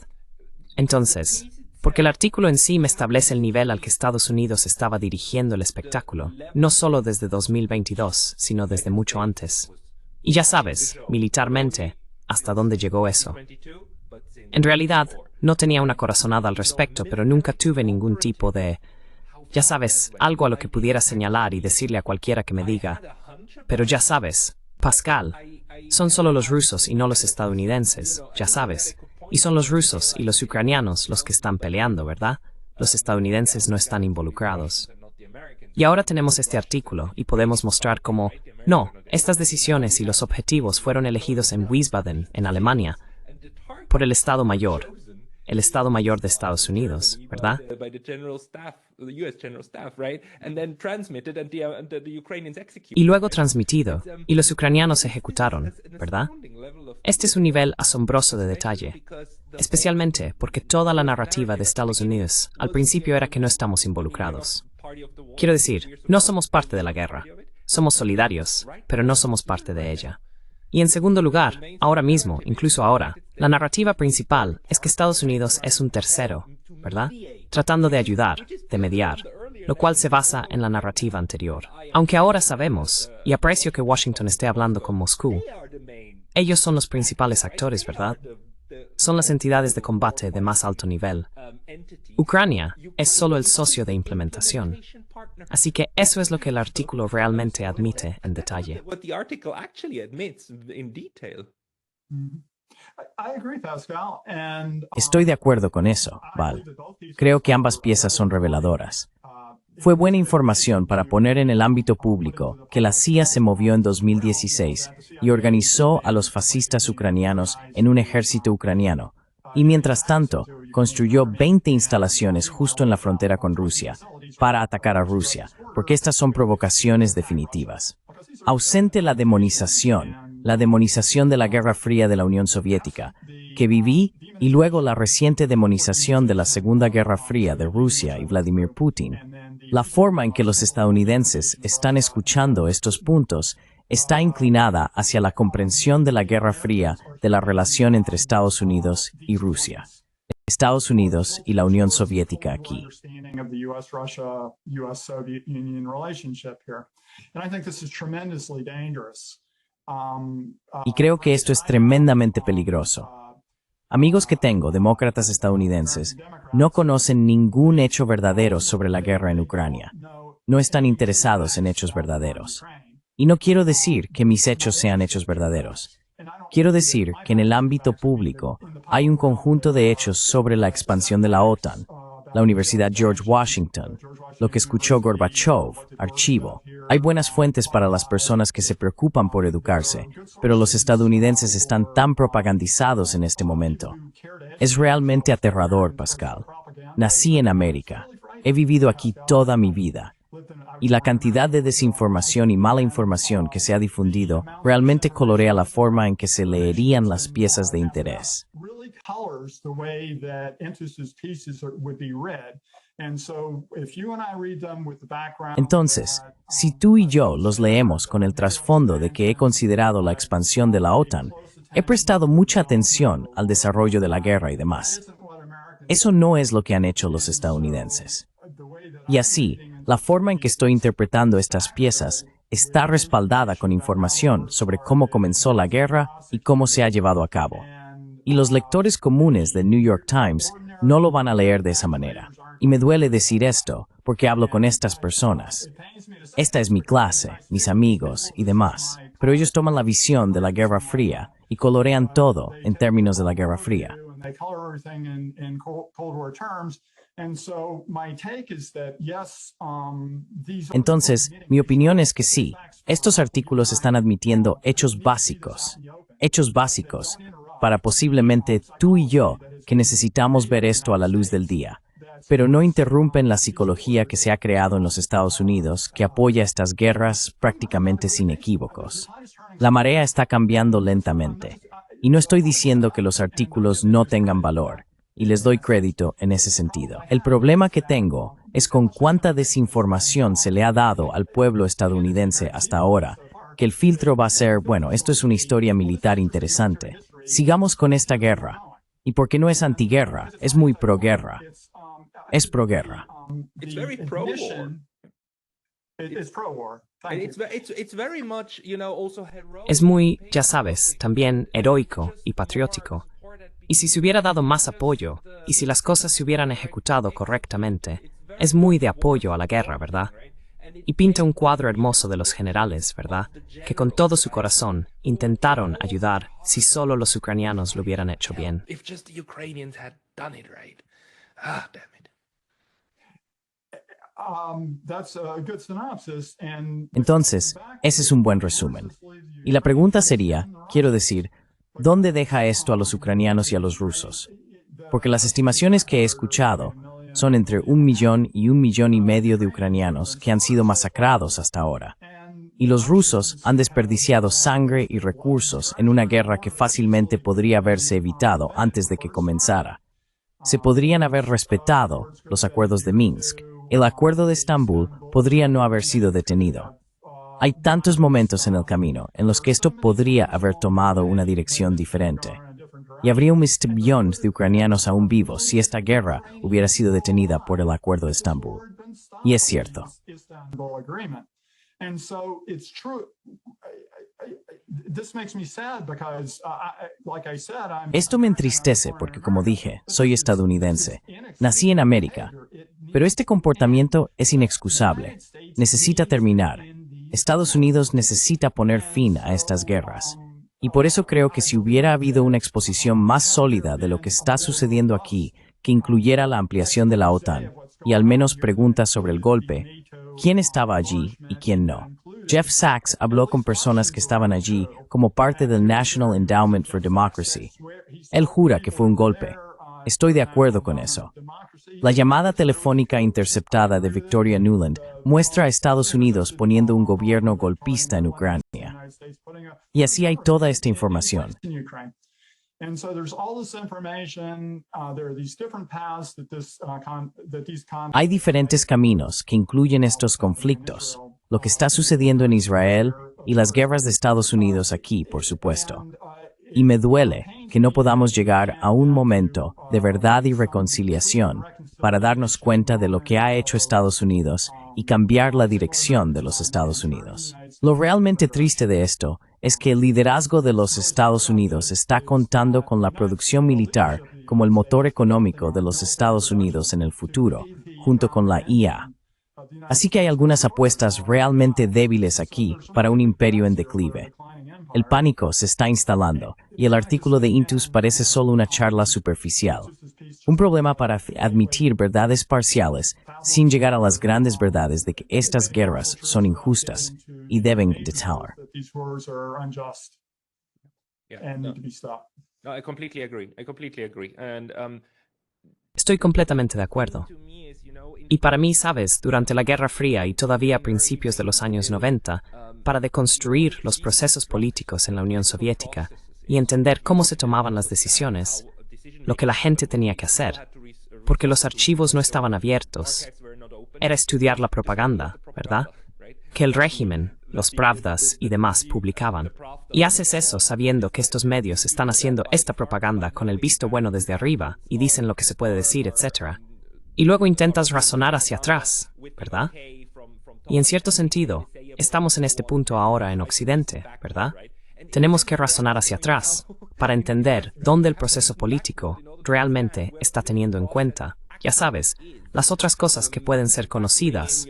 Entonces, porque el artículo en sí me establece el nivel al que Estados Unidos estaba dirigiendo el espectáculo, no solo desde 2022, sino desde mucho antes. Y ya sabes, militarmente, hasta dónde llegó eso. En realidad, no tenía una corazonada al respecto, pero nunca tuve ningún tipo de, ya sabes, algo a lo que pudiera señalar y decirle a cualquiera que me diga, pero ya sabes, Pascal, son solo los rusos y no los estadounidenses, ya sabes, y son los rusos y los ucranianos los que están peleando, ¿verdad? Los estadounidenses no están involucrados. Y ahora tenemos este artículo y podemos mostrar cómo, no, estas decisiones y los objetivos fueron elegidos en Wiesbaden, en Alemania, por el Estado Mayor de Estados Unidos, ¿verdad? Y luego transmitido, y los ucranianos ejecutaron, ¿verdad? Este es un nivel asombroso de detalle, especialmente porque toda la narrativa de Estados Unidos al principio era que no estamos involucrados. Quiero decir, no somos parte de la guerra, somos solidarios, pero no somos parte de ella. Y en segundo lugar, ahora mismo, incluso ahora, la narrativa principal es que Estados Unidos es un tercero, ¿verdad? Tratando de ayudar, de mediar, lo cual se basa en la narrativa anterior. Aunque ahora sabemos, y aprecio que Washington esté hablando con Moscú, ellos son los principales actores, ¿verdad? Son las entidades de combate de más alto nivel. Ucrania es solo el socio de implementación. Así que eso es lo que el artículo realmente admite en detalle. Estoy de acuerdo con eso, Val. Creo que ambas piezas son reveladoras. Fue buena información para poner en el ámbito público que la CIA se movió en 2016 y organizó a los fascistas ucranianos en un ejército ucraniano, y mientras tanto, construyó 20 instalaciones justo en la frontera con Rusia para atacar a Rusia, porque estas son provocaciones definitivas. Ausente la demonización de la Guerra Fría de la Unión Soviética, que viví, y luego la reciente demonización de la Segunda Guerra Fría de Rusia y Vladimir Putin, la forma en que los estadounidenses están escuchando estos puntos está inclinada hacia la comprensión de la Guerra Fría de la relación entre Estados Unidos y Rusia. Estados Unidos y la Unión Soviética aquí. Y creo que esto es tremendamente peligroso. Amigos que tengo, demócratas estadounidenses, no conocen ningún hecho verdadero sobre la guerra en Ucrania. No están interesados en hechos verdaderos. Y no quiero decir que mis hechos sean hechos verdaderos. Quiero decir que en el ámbito público hay un conjunto de hechos sobre la expansión de la OTAN, la Universidad George Washington, lo que escuchó Gorbachev, archivo. Hay buenas fuentes para las personas que se preocupan por educarse, pero los estadounidenses están tan propagandizados en este momento. Es realmente aterrador, Pascal. Nací en América. He vivido aquí toda mi vida. y la cantidad de desinformación y mala información que se ha difundido realmente colorea la forma en que se leerían las piezas de interés. Really colors the way that Entus's pieces would be read. And so if you and I read them with the background Entonces, si tú y yo los leemos con el trasfondo de que he considerado la expansión de la OTAN, he prestado mucha atención al desarrollo de la guerra y demás. Eso no es lo que han hecho los estadounidenses. Y así, la forma en que estoy interpretando estas piezas está respaldada con información sobre cómo comenzó la guerra y cómo se ha llevado a cabo. Y los lectores comunes del New York Times no lo van a leer de esa manera. Y me duele decir esto, porque hablo con estas personas. Esta es mi clase, mis amigos y demás. Pero ellos toman la visión de la Guerra Fría y colorean todo en términos de la Guerra Fría. Entonces, mi opinión es que sí, estos artículos están admitiendo hechos básicos para posiblemente tú y yo que necesitamos ver esto a la luz del día, pero no interrumpen la psicología que se ha creado en los Estados Unidos que apoya estas guerras prácticamente sin equívocos. La marea está cambiando lentamente, y no estoy diciendo que los artículos no tengan valor, y les doy crédito en ese sentido. El problema que tengo es con cuánta desinformación se le ha dado al pueblo estadounidense hasta ahora, que el filtro va a ser, bueno, esto es una historia militar interesante. Sigamos con esta guerra. Y porque no es antiguerra, es muy proguerra. Es proguerra. It's very pro-war. It's pro-war. And it's very much, you know, also heroic. Es muy, ya sabes, también heroico y patriótico. Y si se hubiera dado más apoyo, y si las cosas se hubieran ejecutado correctamente, es muy de apoyo a la guerra, ¿verdad? Y pinta un cuadro hermoso de los generales, ¿verdad? Que con todo su corazón intentaron ayudar si solo los ucranianos lo hubieran hecho bien. If just the Ukrainians had done it right. Ah, damn it. That's a good synopsis. Entonces, ese es un buen resumen. Y la pregunta sería, quiero decir, ¿dónde deja esto a los ucranianos y a los rusos? Porque las estimaciones que he escuchado son entre 1 millón y 1,5 millones de ucranianos que han sido masacrados hasta ahora. Y los rusos han desperdiciado sangre y recursos en una guerra que fácilmente podría haberse evitado antes de que comenzara. Se podrían haber respetado los acuerdos de Minsk. El acuerdo de Estambul podría no haber sido detenido. Hay tantos momentos en el camino en los que esto podría haber tomado una dirección diferente. Y habría 1 millón de ucranianos aún vivos si esta guerra hubiera sido detenida por el acuerdo de Estambul. Y es cierto. Esto me entristece porque, como dije, soy estadounidense. Nací en América. Pero este comportamiento es inexcusable. Necesita terminar. Estados Unidos necesita poner fin a estas guerras. Y por eso creo que si hubiera habido una exposición más sólida de lo que está sucediendo aquí, que incluyera la ampliación de la OTAN, y al menos preguntas sobre el golpe, ¿quién estaba allí y quién no? Jeff Sachs habló con personas que estaban allí como parte del National Endowment for Democracy. Él jura que fue un golpe. Estoy de acuerdo con eso. La llamada telefónica interceptada de Victoria Nuland muestra a Estados Unidos poniendo un gobierno golpista en Ucrania. Y así hay toda esta información. Hay diferentes caminos que incluyen estos conflictos, lo que está sucediendo en Israel y las guerras de Estados Unidos aquí, por supuesto. Y me duele que no podamos llegar a un momento de verdad y reconciliación para darnos cuenta de lo que ha hecho Estados Unidos y cambiar la dirección de los Estados Unidos. Lo realmente triste de esto es que el liderazgo de los Estados Unidos está contando con la producción militar como el motor económico de los Estados Unidos en el futuro, junto con la IA. Así que hay algunas apuestas realmente débiles aquí para un imperio en declive. El pánico se está instalando y el artículo de Intus parece solo una charla superficial. Un problema para admitir verdades parciales sin llegar a las grandes verdades de que estas guerras son injustas y deben detener. Yeah, no, I completely agree. And Estoy completamente de acuerdo. Y para mí, sabes, durante la Guerra Fría y todavía a principios de los años 90, para deconstruir los procesos políticos en la Unión Soviética y entender cómo se tomaban las decisiones, lo que la gente tenía que hacer, porque los archivos no estaban abiertos, era estudiar la propaganda, ¿verdad? Que el régimen, los Pravdas y demás publicaban. Y haces eso sabiendo que estos medios están haciendo esta propaganda con el visto bueno desde arriba y dicen lo que se puede decir, etc. Y luego intentas razonar hacia atrás, ¿verdad? Y en cierto sentido, estamos en este punto ahora en Occidente, ¿verdad? Tenemos que razonar hacia atrás para entender dónde el proceso político realmente está teniendo en cuenta, ya sabes, las otras cosas que pueden ser conocidas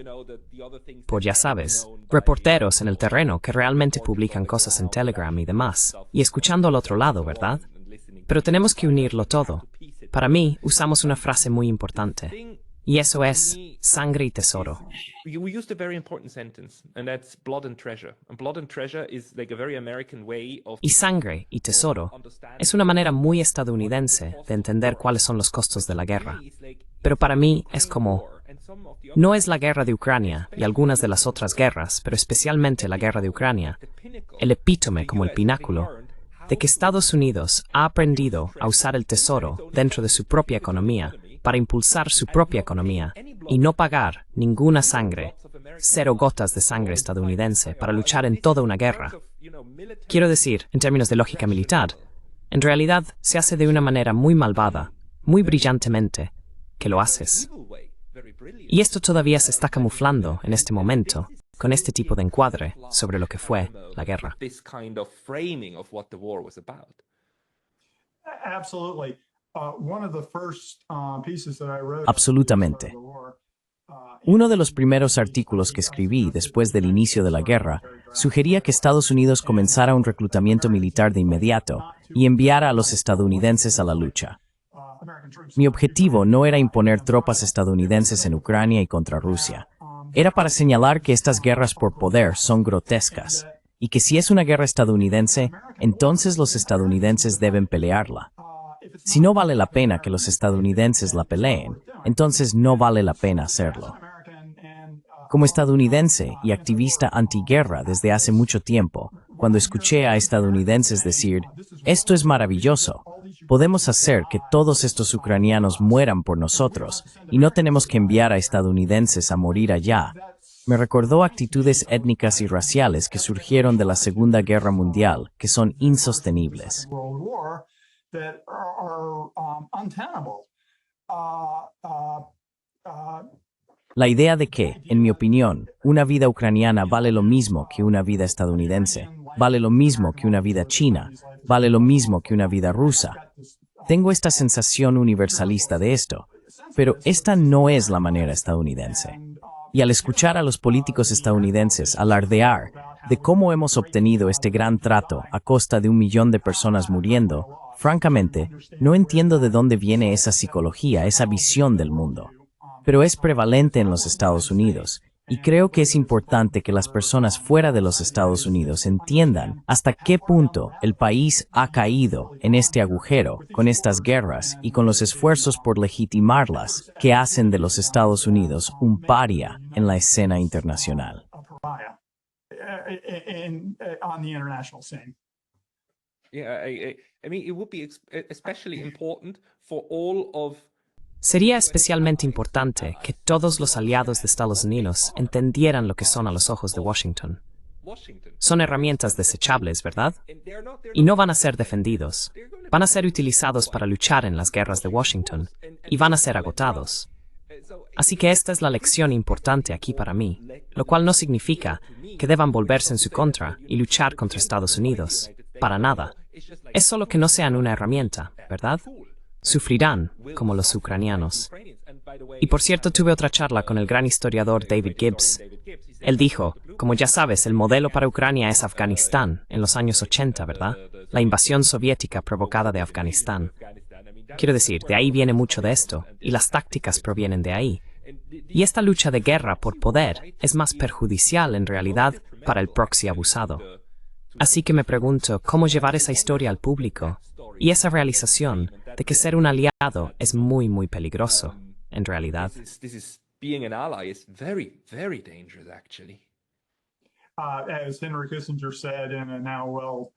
por, ya sabes, reporteros en el terreno que realmente publican cosas en Telegram y demás, y escuchando al otro lado, ¿verdad? Pero tenemos que unirlo todo. Para mí, usamos una frase muy importante, y eso es sangre y tesoro. We used a very important sentence, and that's blood and treasure. And blood and treasure is like a very American way of... Y sangre y tesoro es una manera muy estadounidense de entender cuáles son los costos de la guerra. Pero para mí es como... No es la guerra de Ucrania y algunas de las otras guerras, pero especialmente la guerra de Ucrania, el epítome como el pináculo de que Estados Unidos ha aprendido a usar el tesoro dentro de su propia economía para impulsar su propia economía y no pagar ninguna sangre, 0 gotas de sangre estadounidense para luchar en toda una guerra. Quiero decir, en términos de lógica militar, en realidad se hace de una manera muy malvada, muy brillantemente, que lo haces. Y esto todavía se está camuflando en este momento, con este tipo de encuadre sobre lo que fue la guerra. Absolutamente. Uno de los primeros artículos que escribí después del inicio de la guerra sugería que Estados Unidos comenzara un reclutamiento militar de inmediato y enviara a los estadounidenses a la lucha. Mi objetivo no era imponer tropas estadounidenses en Ucrania y contra Rusia. Era para señalar que estas guerras por poder son grotescas y que si es una guerra estadounidense, entonces los estadounidenses deben pelearla. Si no vale la pena que los estadounidenses la peleen, entonces no vale la pena hacerlo. Como estadounidense y activista antiguerra desde hace mucho tiempo, cuando escuché a estadounidenses decir, esto es maravilloso, podemos hacer que todos estos ucranianos mueran por nosotros y no tenemos que enviar a estadounidenses a morir allá, me recordó actitudes étnicas y raciales que surgieron de la Segunda Guerra Mundial, que son insostenibles. La idea de que, en mi opinión, una vida ucraniana vale lo mismo que una vida estadounidense, vale lo mismo que una vida china, vale lo mismo que una vida rusa. Tengo esta sensación universalista de esto, pero esta no es la manera estadounidense. Y al escuchar a los políticos estadounidenses alardear de cómo hemos obtenido este gran trato a costa de 1 millón de personas muriendo, francamente, no entiendo de dónde viene esa psicología, esa visión del mundo. Pero es prevalente en los Estados Unidos, y creo que es importante que las personas fuera de los Estados Unidos entiendan hasta qué punto el país ha caído en este agujero con estas guerras y con los esfuerzos por legitimarlas que hacen de los Estados Unidos un paria en la escena internacional. Sería especialmente importante que todos los aliados de Estados Unidos entendieran lo que son a los ojos de Washington. Son herramientas desechables, ¿verdad? Y no van a ser defendidos. Van a ser utilizados para luchar en las guerras de Washington y van a ser agotados. Así que esta es la lección importante aquí para mí, lo cual no significa que deban volverse en su contra y luchar contra Estados Unidos. Para nada. Es solo que no sean una herramienta, ¿verdad? Sufrirán, como los ucranianos. Y por cierto, tuve otra charla con el gran historiador David Gibbs. Él dijo, como ya sabes, el modelo para Ucrania es Afganistán, en los años 80, ¿verdad? La invasión soviética provocada de Afganistán. Quiero decir, de ahí viene mucho de esto, y las tácticas provienen de ahí. Y esta lucha de guerra por poder es más perjudicial, en realidad, para el proxy abusado. Así que me pregunto, ¿cómo llevar esa historia al público? Y esa realización de que ser un aliado es muy, muy peligroso, en realidad. being an ally is very, very dangerous, actually. As Henry Kissinger said in a now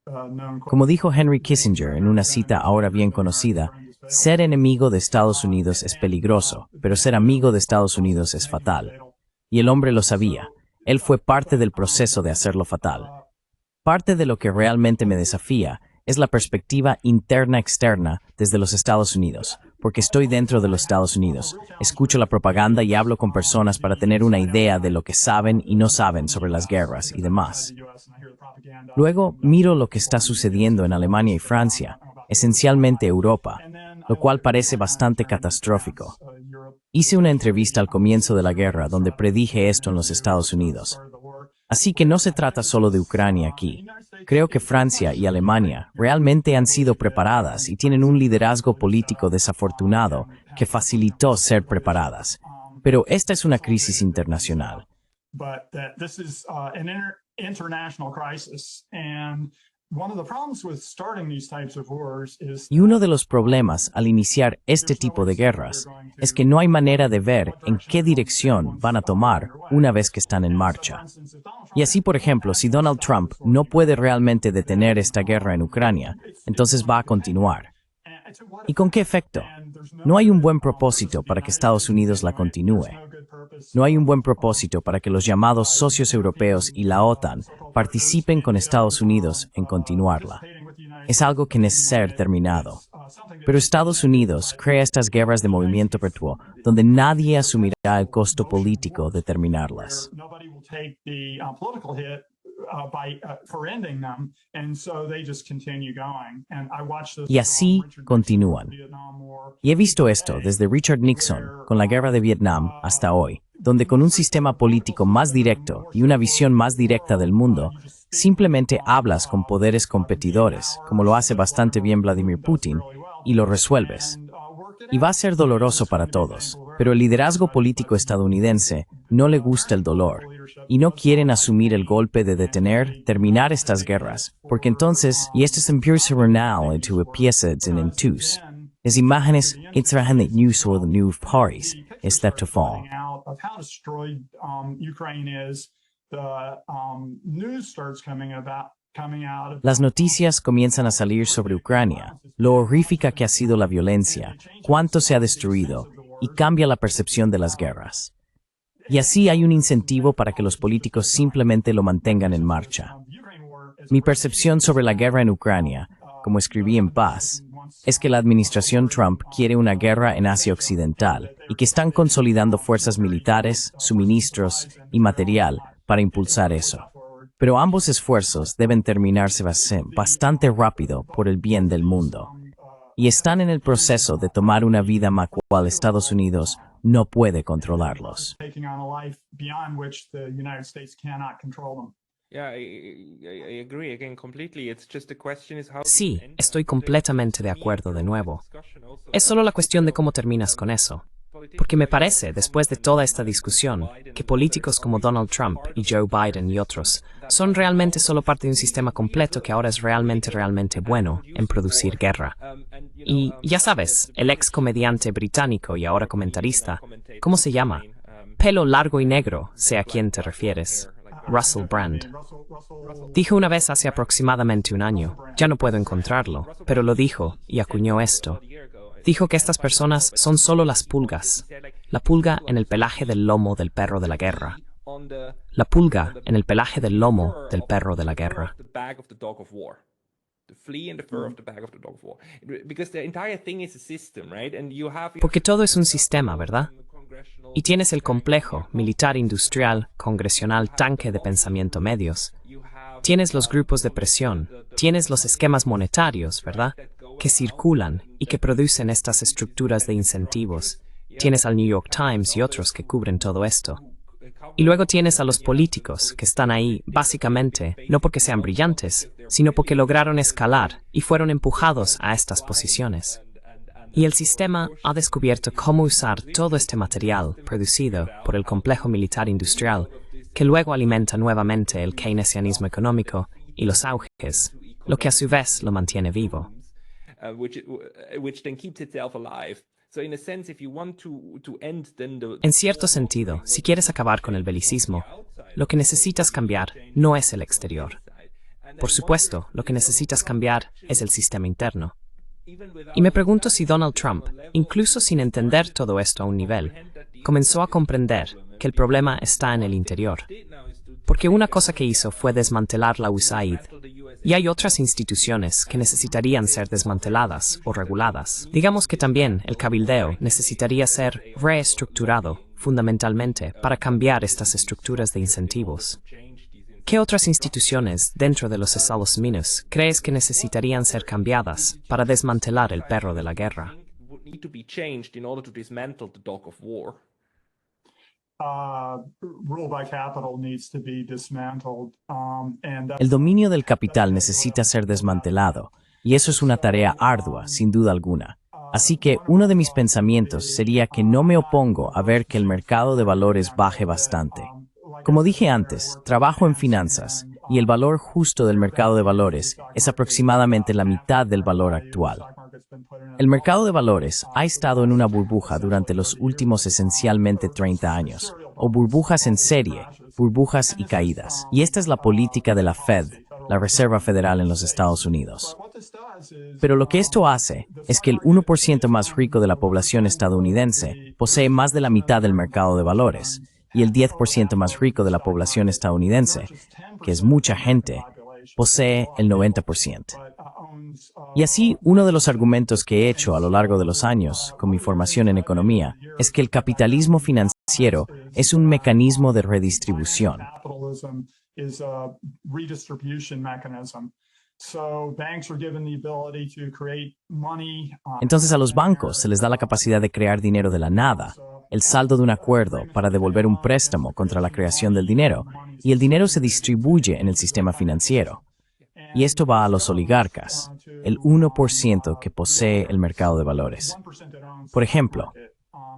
known Como dijo Henry Kissinger en una cita ahora bien conocida, ser enemigo de Estados Unidos es peligroso, pero ser amigo de Estados Unidos es fatal. Y el hombre lo sabía. Él fue parte del proceso de hacerlo fatal. Parte de lo que realmente me desafía es la perspectiva interna-externa desde los Estados Unidos, porque estoy dentro de los Estados Unidos, escucho la propaganda y hablo con personas para tener una idea de lo que saben y no saben sobre las guerras y demás. Luego, miro lo que está sucediendo en Alemania y Francia, esencialmente Europa, lo cual parece bastante catastrófico. Hice una entrevista al comienzo de la guerra donde predije esto en los Estados Unidos. Así que no se trata solo de Ucrania aquí. Creo que Francia y Alemania realmente han sido preparadas y tienen un liderazgo político desafortunado que facilitó ser preparadas. Pero esta es una crisis internacional. Y uno de los problemas al iniciar este tipo de guerras es que no hay manera de ver en qué dirección van a tomar una vez que están en marcha. Y así, por ejemplo, si Donald Trump no puede realmente detener esta guerra en Ucrania, entonces va a continuar. ¿Y con qué efecto? No hay un buen propósito para que Estados Unidos la continúe. No hay un buen propósito para que los llamados socios europeos y la OTAN participen con Estados Unidos en continuarla. Es algo que necesita ser terminado. Pero Estados Unidos crea estas guerras de movimiento perpetuo donde nadie asumirá el costo político de terminarlas. Y así continúan. Y he visto esto desde Richard Nixon con la guerra de Vietnam hasta hoy, donde con un sistema político más directo y una visión más directa del mundo, simplemente hablas con poderes competidores, como lo hace bastante bien Vladimir Putin, y lo resuelves. Y va a ser doloroso para todos, pero el liderazgo político estadounidense no le gusta el dolor, y no quieren asumir el golpe de terminar estas guerras, porque entonces, y esto es empieza renal into episodes en entus, las imágenes trajan de news o de new parties, excepto fall. Las noticias comienzan a salir sobre Ucrania, lo horrífica que ha sido la violencia, cuánto se ha destruido, y cambia la percepción de las guerras. Y así hay un incentivo para que los políticos simplemente lo mantengan en marcha. Mi percepción sobre la guerra en Ucrania, como escribí en Paz, es que la administración Trump quiere una guerra en Asia Occidental y que están consolidando fuerzas militares, suministros y material para impulsar eso. Pero ambos esfuerzos deben terminarse bastante rápido por el bien del mundo. Y están en el proceso de tomar una vida la cual Estados Unidos no puede controlarlos. Sí, estoy completamente de acuerdo de nuevo. Es solo la cuestión de cómo terminas con eso. Porque me parece, después de toda esta discusión, que políticos como Donald Trump y Joe Biden y otros son realmente solo parte de un sistema completo que ahora es realmente bueno en producir guerra. Y ya sabes, el ex comediante británico y ahora comentarista, ¿cómo se llama? Pelo largo y negro, sé a quién te refieres. Russell Brand. Dijo una vez hace aproximadamente un año, ya no puedo encontrarlo, pero lo dijo y acuñó esto. Dijo que estas personas son solo las pulgas, la pulga en el pelaje del lomo del perro de la guerra. La pulga en el pelaje del lomo del perro de la guerra. Porque todo es un sistema, ¿verdad? Y tienes el complejo militar industrial, congresional, tanque de pensamiento medios. Tienes los grupos de presión, tienes los esquemas monetarios, ¿verdad?, que circulan y que producen estas estructuras de incentivos. Tienes al New York Times y otros que cubren todo esto. Y luego tienes a los políticos que están ahí, básicamente, no porque sean brillantes, sino porque lograron escalar y fueron empujados a estas posiciones. Y el sistema ha descubierto cómo usar todo este material producido por el complejo militar industrial, que luego alimenta nuevamente el keynesianismo económico y los auges, lo que a su vez lo mantiene vivo. Which then keeps itself alive So in a sense, if you want to end then the En cierto sentido, si quieres acabar con el belicismo, lo que necesitas cambiar no es el exterior. Por supuesto, lo que necesitas cambiar es el sistema interno. Y me pregunto si Donald Trump, incluso sin entender todo esto a un nivel, comenzó a comprender que el problema está en el interior. Porque una cosa que hizo fue desmantelar la USAID, y hay otras instituciones que necesitarían ser desmanteladas o reguladas. Digamos que también el cabildeo necesitaría ser reestructurado, fundamentalmente, para cambiar estas estructuras de incentivos. ¿Qué otras instituciones dentro de los Estados Unidos crees que necesitarían ser cambiadas para desmantelar el perro de la guerra? would need to be changed in order to dismantle the dog of war. Rule by capital needs to be dismantled. El dominio del capital necesita ser desmantelado, y eso es una tarea ardua, sin duda alguna. Así que uno de mis pensamientos sería que no me opongo a ver que el mercado de valores baje bastante. Como dije antes, trabajo en finanzas, y el valor justo del mercado de valores es aproximadamente la mitad del valor actual. El mercado de valores ha estado en una burbuja durante los últimos esencialmente 30 años, o burbujas en serie, burbujas y caídas. Y esta es la política de la Fed, la Reserva Federal en los Estados Unidos. Pero lo que esto hace es que el 1% más rico de la población estadounidense posee más de la mitad del mercado de valores, y el 10% más rico de la población estadounidense, que es mucha gente, posee el 90%. Y así, uno de los argumentos que he hecho a lo largo de los años con mi formación en economía es que el capitalismo financiero es un mecanismo de redistribución. Entonces a los bancos se les da la capacidad de crear dinero de la nada, el saldo de un acuerdo para devolver un préstamo contra la creación del dinero, y el dinero se distribuye en el sistema financiero. Y esto va a los oligarcas, el 1% que posee el mercado de valores. Por ejemplo,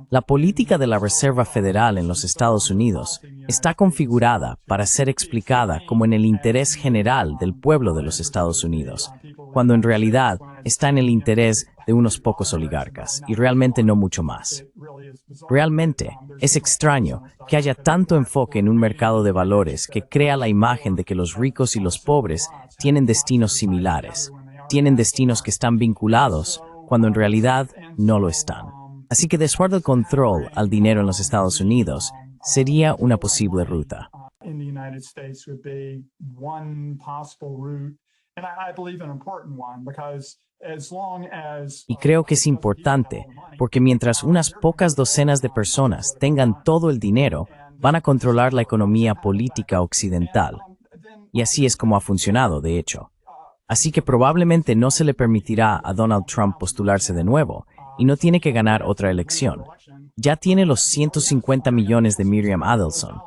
la política de la Reserva Federal en los Estados Unidos está configurada para ser explicada como en el interés general del pueblo de los Estados Unidos, cuando en realidad está en el interés de unos pocos oligarcas y realmente no mucho más. Realmente es extraño que haya tanto enfoque en un mercado de valores que crea la imagen de que los ricos y los pobres tienen destinos similares, tienen destinos que están vinculados cuando en realidad no lo están. Así que desguardar el control al dinero en los Estados Unidos sería una posible ruta. Y creo que es importante, porque mientras unas pocas docenas de personas tengan todo el dinero, van a controlar la economía política occidental. Y así es como ha funcionado, de hecho. Así que probablemente no se le permitirá a Donald Trump postularse de nuevo, y no tiene que ganar otra elección. Ya tiene los 150 millones de Miriam Adelson.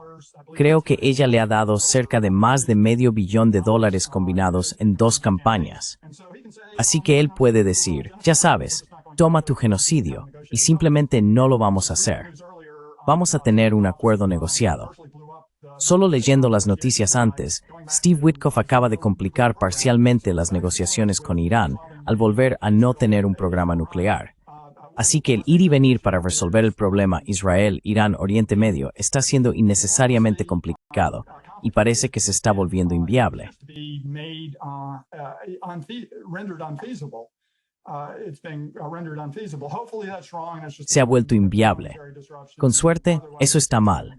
Creo que ella le ha dado cerca de más de $500 million combinados en 2 campañas. Así que él puede decir, ya sabes, toma tu genocidio, y simplemente no lo vamos a hacer. Vamos a tener un acuerdo negociado. Solo leyendo las noticias antes, Steve Witkoff acaba de complicar parcialmente las negociaciones con Irán al volver a no tener un programa nuclear. Así que el ir y venir para resolver el problema Israel, Irán, Oriente Medio está siendo innecesariamente complicado y parece que se está volviendo inviable. Se ha vuelto inviable. Con suerte, eso está mal.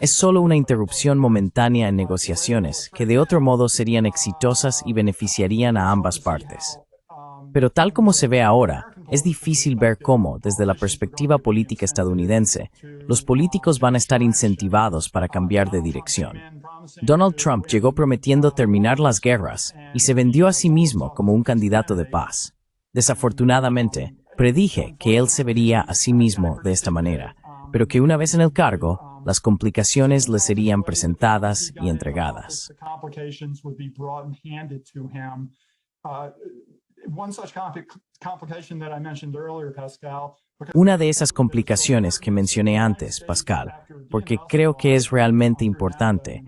Es solo una interrupción momentánea en negociaciones que de otro modo serían exitosas y beneficiarían a ambas partes. Pero tal como se ve ahora, es difícil ver cómo, desde la perspectiva política estadounidense, los políticos van a estar incentivados para cambiar de dirección. Donald Trump llegó prometiendo terminar las guerras y se vendió a sí mismo como un candidato de paz. Desafortunadamente, predije que él se vería a sí mismo de esta manera, pero que una vez en el cargo, las complicaciones le serían presentadas y entregadas. Una de esas complicaciones que mencioné antes, Pascal, porque creo que es realmente importante,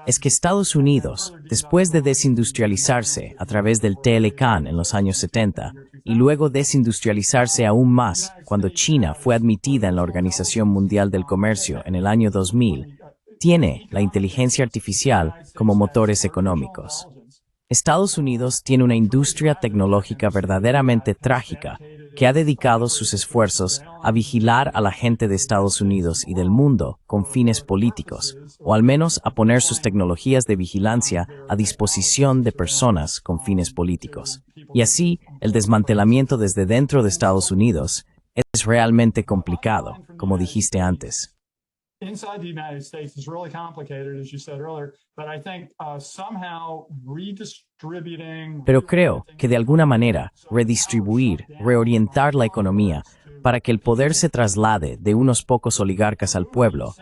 es que Estados Unidos, después de desindustrializarse a través del Telecán en los años 70, y luego desindustrializarse aún más cuando China fue admitida en la Organización Mundial del Comercio en el año 2000, tiene la inteligencia artificial como motores económicos. Estados Unidos tiene una industria tecnológica verdaderamente trágica que ha dedicado sus esfuerzos a vigilar a la gente de Estados Unidos y del mundo con fines políticos, o al menos a poner sus tecnologías de vigilancia a disposición de personas con fines políticos. Y así, el desmantelamiento desde dentro de Estados Unidos es realmente complicado, como dijiste antes. Inside the United States is really complicated, as you said earlier, but I think somehow redistributing. Pero creo que de alguna manera redistribuir, reorientar la economía para que el poder se traslade de unos pocos oligarcas al pueblo,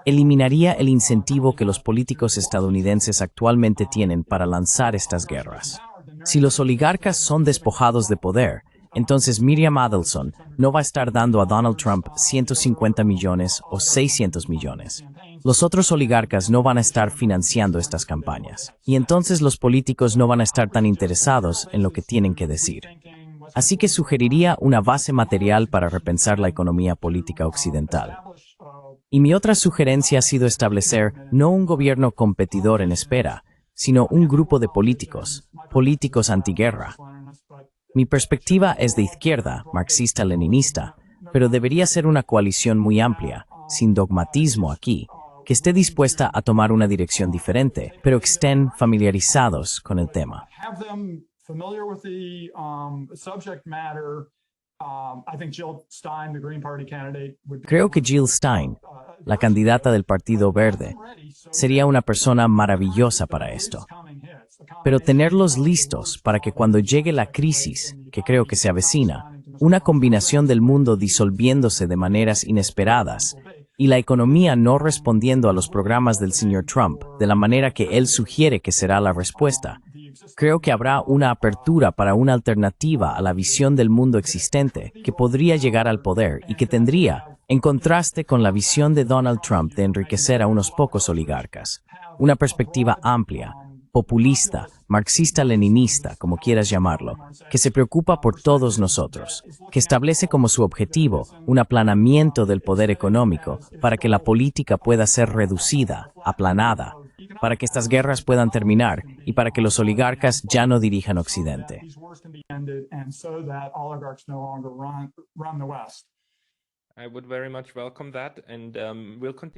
eliminaría el incentivo que los políticos estadounidenses actualmente tienen para lanzar estas guerras. Si los oligarcas son despojados de poder, entonces Miriam Adelson no va a estar dando a Donald Trump 150 millones o 600 millones. Los otros oligarcas no van a estar financiando estas campañas. Y entonces los políticos no van a estar tan interesados en lo que tienen que decir. Así que sugeriría una base material para repensar la economía política occidental. Y mi otra sugerencia ha sido establecer no un gobierno competidor en espera, sino un grupo de políticos antiguerra. Mi perspectiva es de izquierda, marxista-leninista, pero debería ser una coalición muy amplia, sin dogmatismo aquí, que esté dispuesta a tomar una dirección diferente, pero que estén familiarizados con el tema. Creo que Jill Stein, la candidata del Partido Verde, sería una persona maravillosa para esto. Pero tenerlos listos para que cuando llegue la crisis, que creo que se avecina, una combinación del mundo disolviéndose de maneras inesperadas y la economía no respondiendo a los programas del señor Trump de la manera que él sugiere que será la respuesta, creo que habrá una apertura para una alternativa a la visión del mundo existente que podría llegar al poder y que tendría, en contraste con la visión de Donald Trump de enriquecer a unos pocos oligarcas, una perspectiva amplia, populista, marxista-leninista, como quieras llamarlo, que se preocupa por todos nosotros, que establece como su objetivo un aplanamiento del poder económico para que la política pueda ser reducida, aplanada, para que estas guerras puedan terminar y para que los oligarcas ya no dirijan Occidente.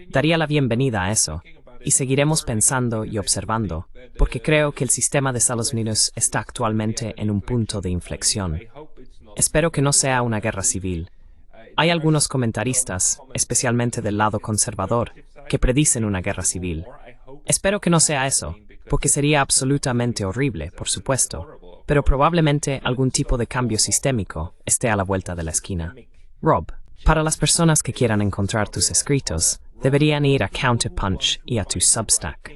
Daría la bienvenida a eso, y seguiremos pensando y observando, porque creo que el sistema de Estados Unidos está actualmente en un punto de inflexión. Espero que no sea una guerra civil. Hay algunos comentaristas, especialmente del lado conservador, que predicen una guerra civil. Espero que no sea eso, porque sería absolutamente horrible, por supuesto, pero probablemente algún tipo de cambio sistémico esté a la vuelta de la esquina. Rob, para las personas que quieran encontrar tus escritos, deberían ir a Counterpunch y a tu Substack.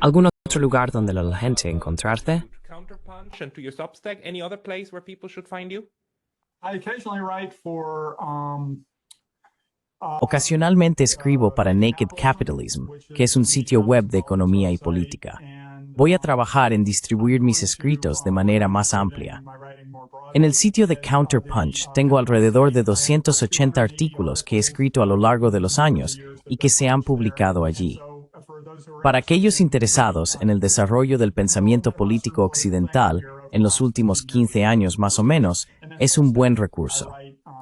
¿Algún otro lugar donde la gente encontrarte? Counterpunch and to your Substack. Any other place where people should find you? I occasionally write for Ocasionalmente escribo para Naked Capitalism, que es un sitio web de economía y política. Voy a trabajar en distribuir mis escritos de manera más amplia. En el sitio de Counterpunch tengo alrededor de 280 artículos que he escrito a lo largo de los años y que se han publicado allí. Para aquellos interesados en el desarrollo del pensamiento político occidental en los últimos 15 años más o menos, es un buen recurso.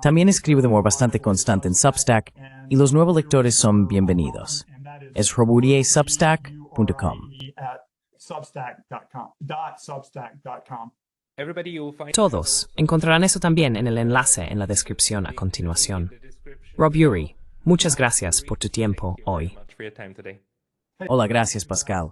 También escribo de modo bastante constante en Substack y los nuevos lectores son bienvenidos. Es roburiersubstack.com. Todos encontrarán eso también en el enlace en la descripción a continuación. Rob Uri, muchas gracias por tu tiempo hoy. Hola, gracias Pascal.